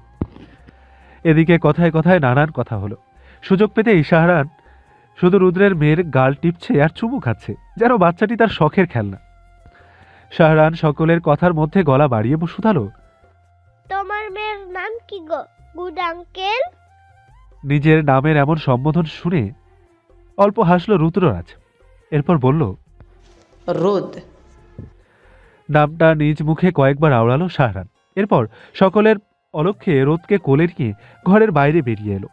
এদিকে কথায় কথায় নানান কথা হলো। সুযোগ পেতেই শাহরান শুধু রুদ্রের মেয়ের গাল টিপছে আর চুমু খাচ্ছে, যেন বাচ্চাটি তার শখের খেলনা। শাহরান সকলের কথার মধ্যে গলা বাড়িয়ে শুধালো, তোমার মেয়ের নাম কি গো গুড আঙ্কেল? নিজের নামের এমন সম্বোধন শুনে অল্প হাসল রুদ্ররাজ। এরপর বলল, রোদ। নামটা নিজ মুখে কয়েকবার আওড়ালো শাহরান। এরপর সকলের অলক্ষ্যে রোদকে কোলে নিয়ে ঘরের বাইরে বেরিয়ে এলো।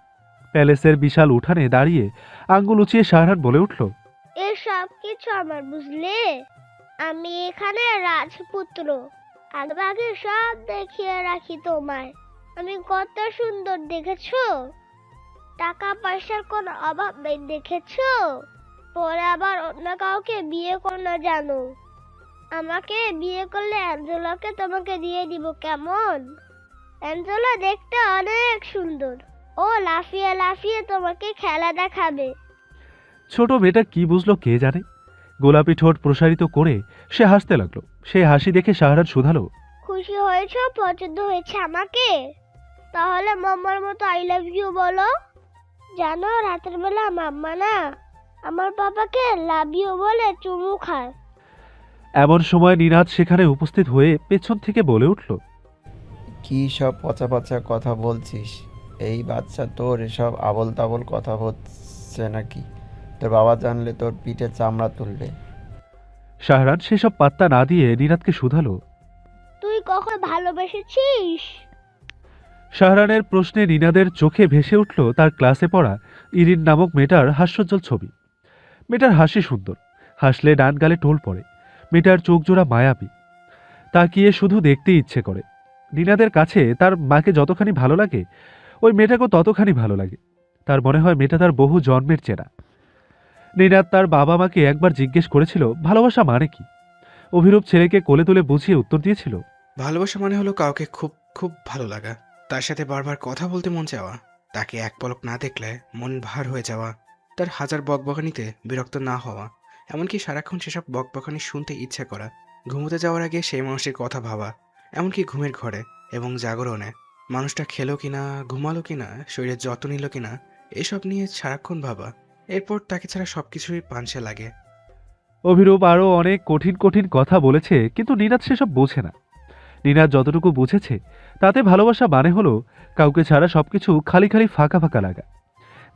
প্যালেসের বিশাল উঠানে দাঁড়িয়ে আঙ্গুল উঁচিয়ে শাহরান বলে উঠল, এসব কিছু আমার বুঝলে, আমি এখানে রাজপুত্র, আগেভাগে সব দেখিয়ে রাখি তোমায়। আমি কত সুন্দর দেখেছো, টাকা পয়সার কোনো অভাব নেই দেখেছো। পরে আবার অন্য কাউকে বিয়ে করো না জানো, আমাকে বিয়ে করলে অ্যাঞ্জেলাকে তোমাকে দিয়ে দিব কেমন? অ্যাঞ্জেলা দেখতে অনেক সুন্দর, ও লাফিয়ে লাফিয়ে তোমাকে খেলা দেখাবে। ছোট মেয়েটা কি বুঝলো কে জানে। গোলাপি ঠোঁট প্রসারিত করে সে হাসতে লাগলো। সে হাসি দেখে শাহরান শুধালো, খুশি হয়েছো, পছন্দ হয়েছে আমাকে? তাহলে মাম্মার মতো আই লাভ ইউ বলো। জানো রাতের বেলা মাম্মা না আমার বাবাকে লাভ ইউ বলে চুমু খায়। এমন সময় নিনাদ সেখানে উপস্থিত হয়ে পেছন থেকে বলে উঠল, কি সব পচা পচা কথা বলছিস? এই বাচ্চা তোর এসব আবল তাবল কথা হচ্ছে নাকি? তোর বাবা জানলে তোর পিঠে চামড়া তুলবে। শাহরান সেসব পাত্তা না দিয়ে নিনাদকে শুধালো, তুই কখন ভালোবেসেছিস? শাহরানের প্রশ্নে নিনাদের চোখে ভেসে উঠল তার ক্লাসে পড়া ইরিন নামক মেয়েটার হাস্যোজ্জ্বল ছবি। মেয়েটার হাসি সুন্দর, হাসলে ডান গালে টোল পড়ে। মেয়েটার চোখ জোড়া মায়াবী, তাকিয়ে শুধু দেখতেই ইচ্ছে করে। নিনাদের কাছে তার মাকে যতখানি ভালো লাগে ওই মেয়েটাকেও ততখানি ভালো লাগে। তার মনে হয় মেয়েটা তার বহু জন্মের চেনা। নিনাদ তার বাবা মাকে একবার জিজ্ঞেস করেছিল ভালোবাসা মানে কি। অভিরূপ ছেলেকে কোলে তুলে বুঝিয়ে উত্তর দিয়েছিল, ভালোবাসা মানে হলো কাউকে খুব খুব ভালো লাগা, তার সাথে বারবার কথা বলতে মন চাওয়া, তাকে এক পলক না দেখলে মন ভার হয়ে যাওয়া, তার হাজার বকবকানিতে বিরক্ত না হওয়া, এমনকি সারাক্ষণ সেসব বকবকানি শুনতে ইচ্ছে করা, ঘুমোতে যাওয়ার আগে সেই মানুষের কথা ভাবা, এমনকি ঘুমের ঘরে এবং জাগরণে মানুষটা খেলো কিনা, ঘুমালো কিনা, শরীরের যত্ন নিল কিনা, এসব নিয়ে সারাক্ষণ ভাবা। এরপর তাকে ছাড়া সব কিছুই পানসে লাগে। অভিরূপ আরও অনেক কঠিন কঠিন কথা বলেছে, কিন্তু নিনাদ সেসব বোঝে না। নিনাদ যতটুকু বুঝেছে তাতে ভালোবাসা মানে হলো কাউকে ছাড়া সবকিছু খালি খালি ফাঁকা ফাঁকা লাগা,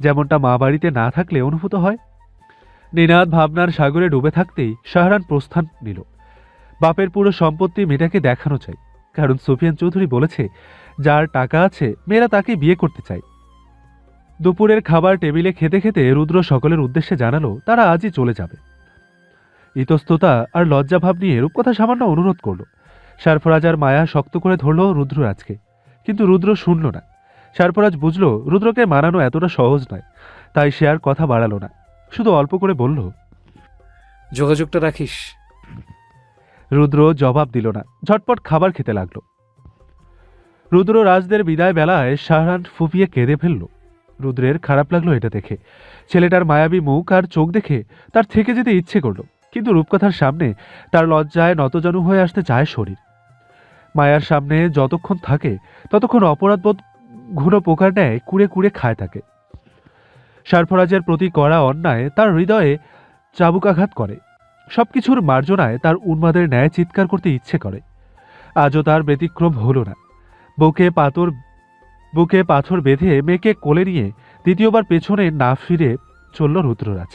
যেমনটা মা বাড়িতে না থাকলে অনুভূত হয়। নিনাদ ভাবনার সাগরে ডুবে থাকতেই শাহরান প্রস্থান নিল। বাপের পুরো সম্পত্তি মেয়েটাকে দেখানো চাই, কারণ সুফিয়ান চৌধুরী বলেছে যার টাকা আছে মেয়েরা তাকে বিয়ে করতে চায়। দুপুরের খাবার টেবিলে খেতে খেতে রুদ্র সকলের উদ্দেশ্যে জানালো তারা আজই চলে যাবে। ইতস্ততা আর লজ্জাভাব নিয়ে রূপকথা সামান্য অনুরোধ করল। সারফরাজ আর মায়া শক্ত করে ধরল রুদ্ররাজকে, কিন্তু রুদ্র শুনল না। সারফরাজ বুঝল রুদ্রকে মানানো এতটা সহজ নয়, তাই সে আর কথা বাড়ালো না, শুধু অল্প করে বলল, যোগাযোগটা রাখিস। রুদ্র জবাব দিল না, ঝটপট খাবার খেতে লাগলো। রুদ্ররাজদের বিদায় বেলায় শাহরান ফুপিয়ে কেঁদে ফেলল। রুদ্রের খারাপ লাগলো এটা দেখে। ছেলেটার মায়াবী মুখ আর চোখ দেখে তার থেকে যেতে ইচ্ছে করলো, কিন্তু রূপকথার সামনে তার লজ্জায় নতজানু হয়ে আসতে চায় শরীর। মায়ার সামনে যতক্ষণ থাকে ততক্ষণ অপরাধবোধ ঘুনো পোকার ন্যায় কুড়ে কুড়ে খায় থাকে। সারফরাজের প্রতি করা অন্যায় তার হৃদয়ে চাবুকাঘাত করে। সবকিছুর মার্জনায় তার উন্মাদের ন্যায় চিৎকার করতে ইচ্ছে করে। আজও তার ব্যতিক্রম হলো না। বুকে পাথর বেঁধে মেয়েকে কোলে নিয়ে দ্বিতীয়বার পেছনে না ফিরে চলল রুদ্ররাজ।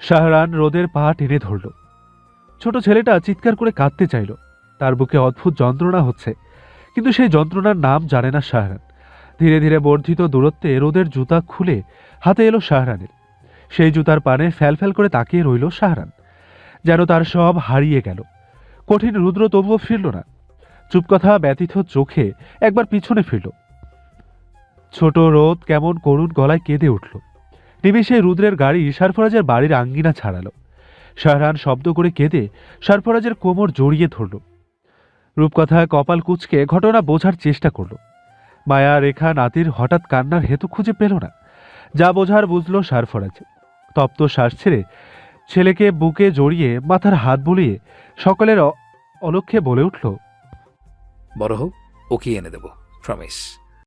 শাহরান রোদের পা টেনে ধরল। ছোট ছেলেটা চিৎকার করে কাঁদতে চাইল। তার বুকে অদ্ভুত যন্ত্রণা হচ্ছে, কিন্তু সেই যন্ত্রণার নাম জানে না শাহরান। ধীরে ধীরে বর্ধিত দূরত্বে রোদের জুতা খুলে হাতে এলো শাহরানের। সেই জুতার পানে ফ্যাল করে তাকিয়ে রইল শাহরান, যেন তার সব হারিয়ে গেল। কঠিন রুদ্র তবুও ফিরল না। চুপকথা ব্যথিত চোখে একবার পিছনে ফিরল। ছোট রোদ কেমন করুণ গলায় কেঁদে উঠল। নিমেষে রুদ্রের গাড়ি সারফরাজের বাড়ির আঙ্গিনা ছাড়ালো। শাহরান শব্দ করে কেঁদে সারফরাজের কোমর জড়িয়ে ধরল। রূপকথা কপাল কুঁচকে ঘটনা বোঝার চেষ্টা করল। মায়া রেখা নাতির হঠাৎ কান্নার হেতু খুঁজে পেল না। যা বোঝার বুঝল সারফরাজ। তপ্ত শ্বাস ছেড়ে ছেলেকে বুকে জড়িয়ে মাথার হাত বুলিয়ে সকলের অলক্ষ্যে বলে উঠল, বড় হোক, ওকে এনে দেবো, প্রমিস।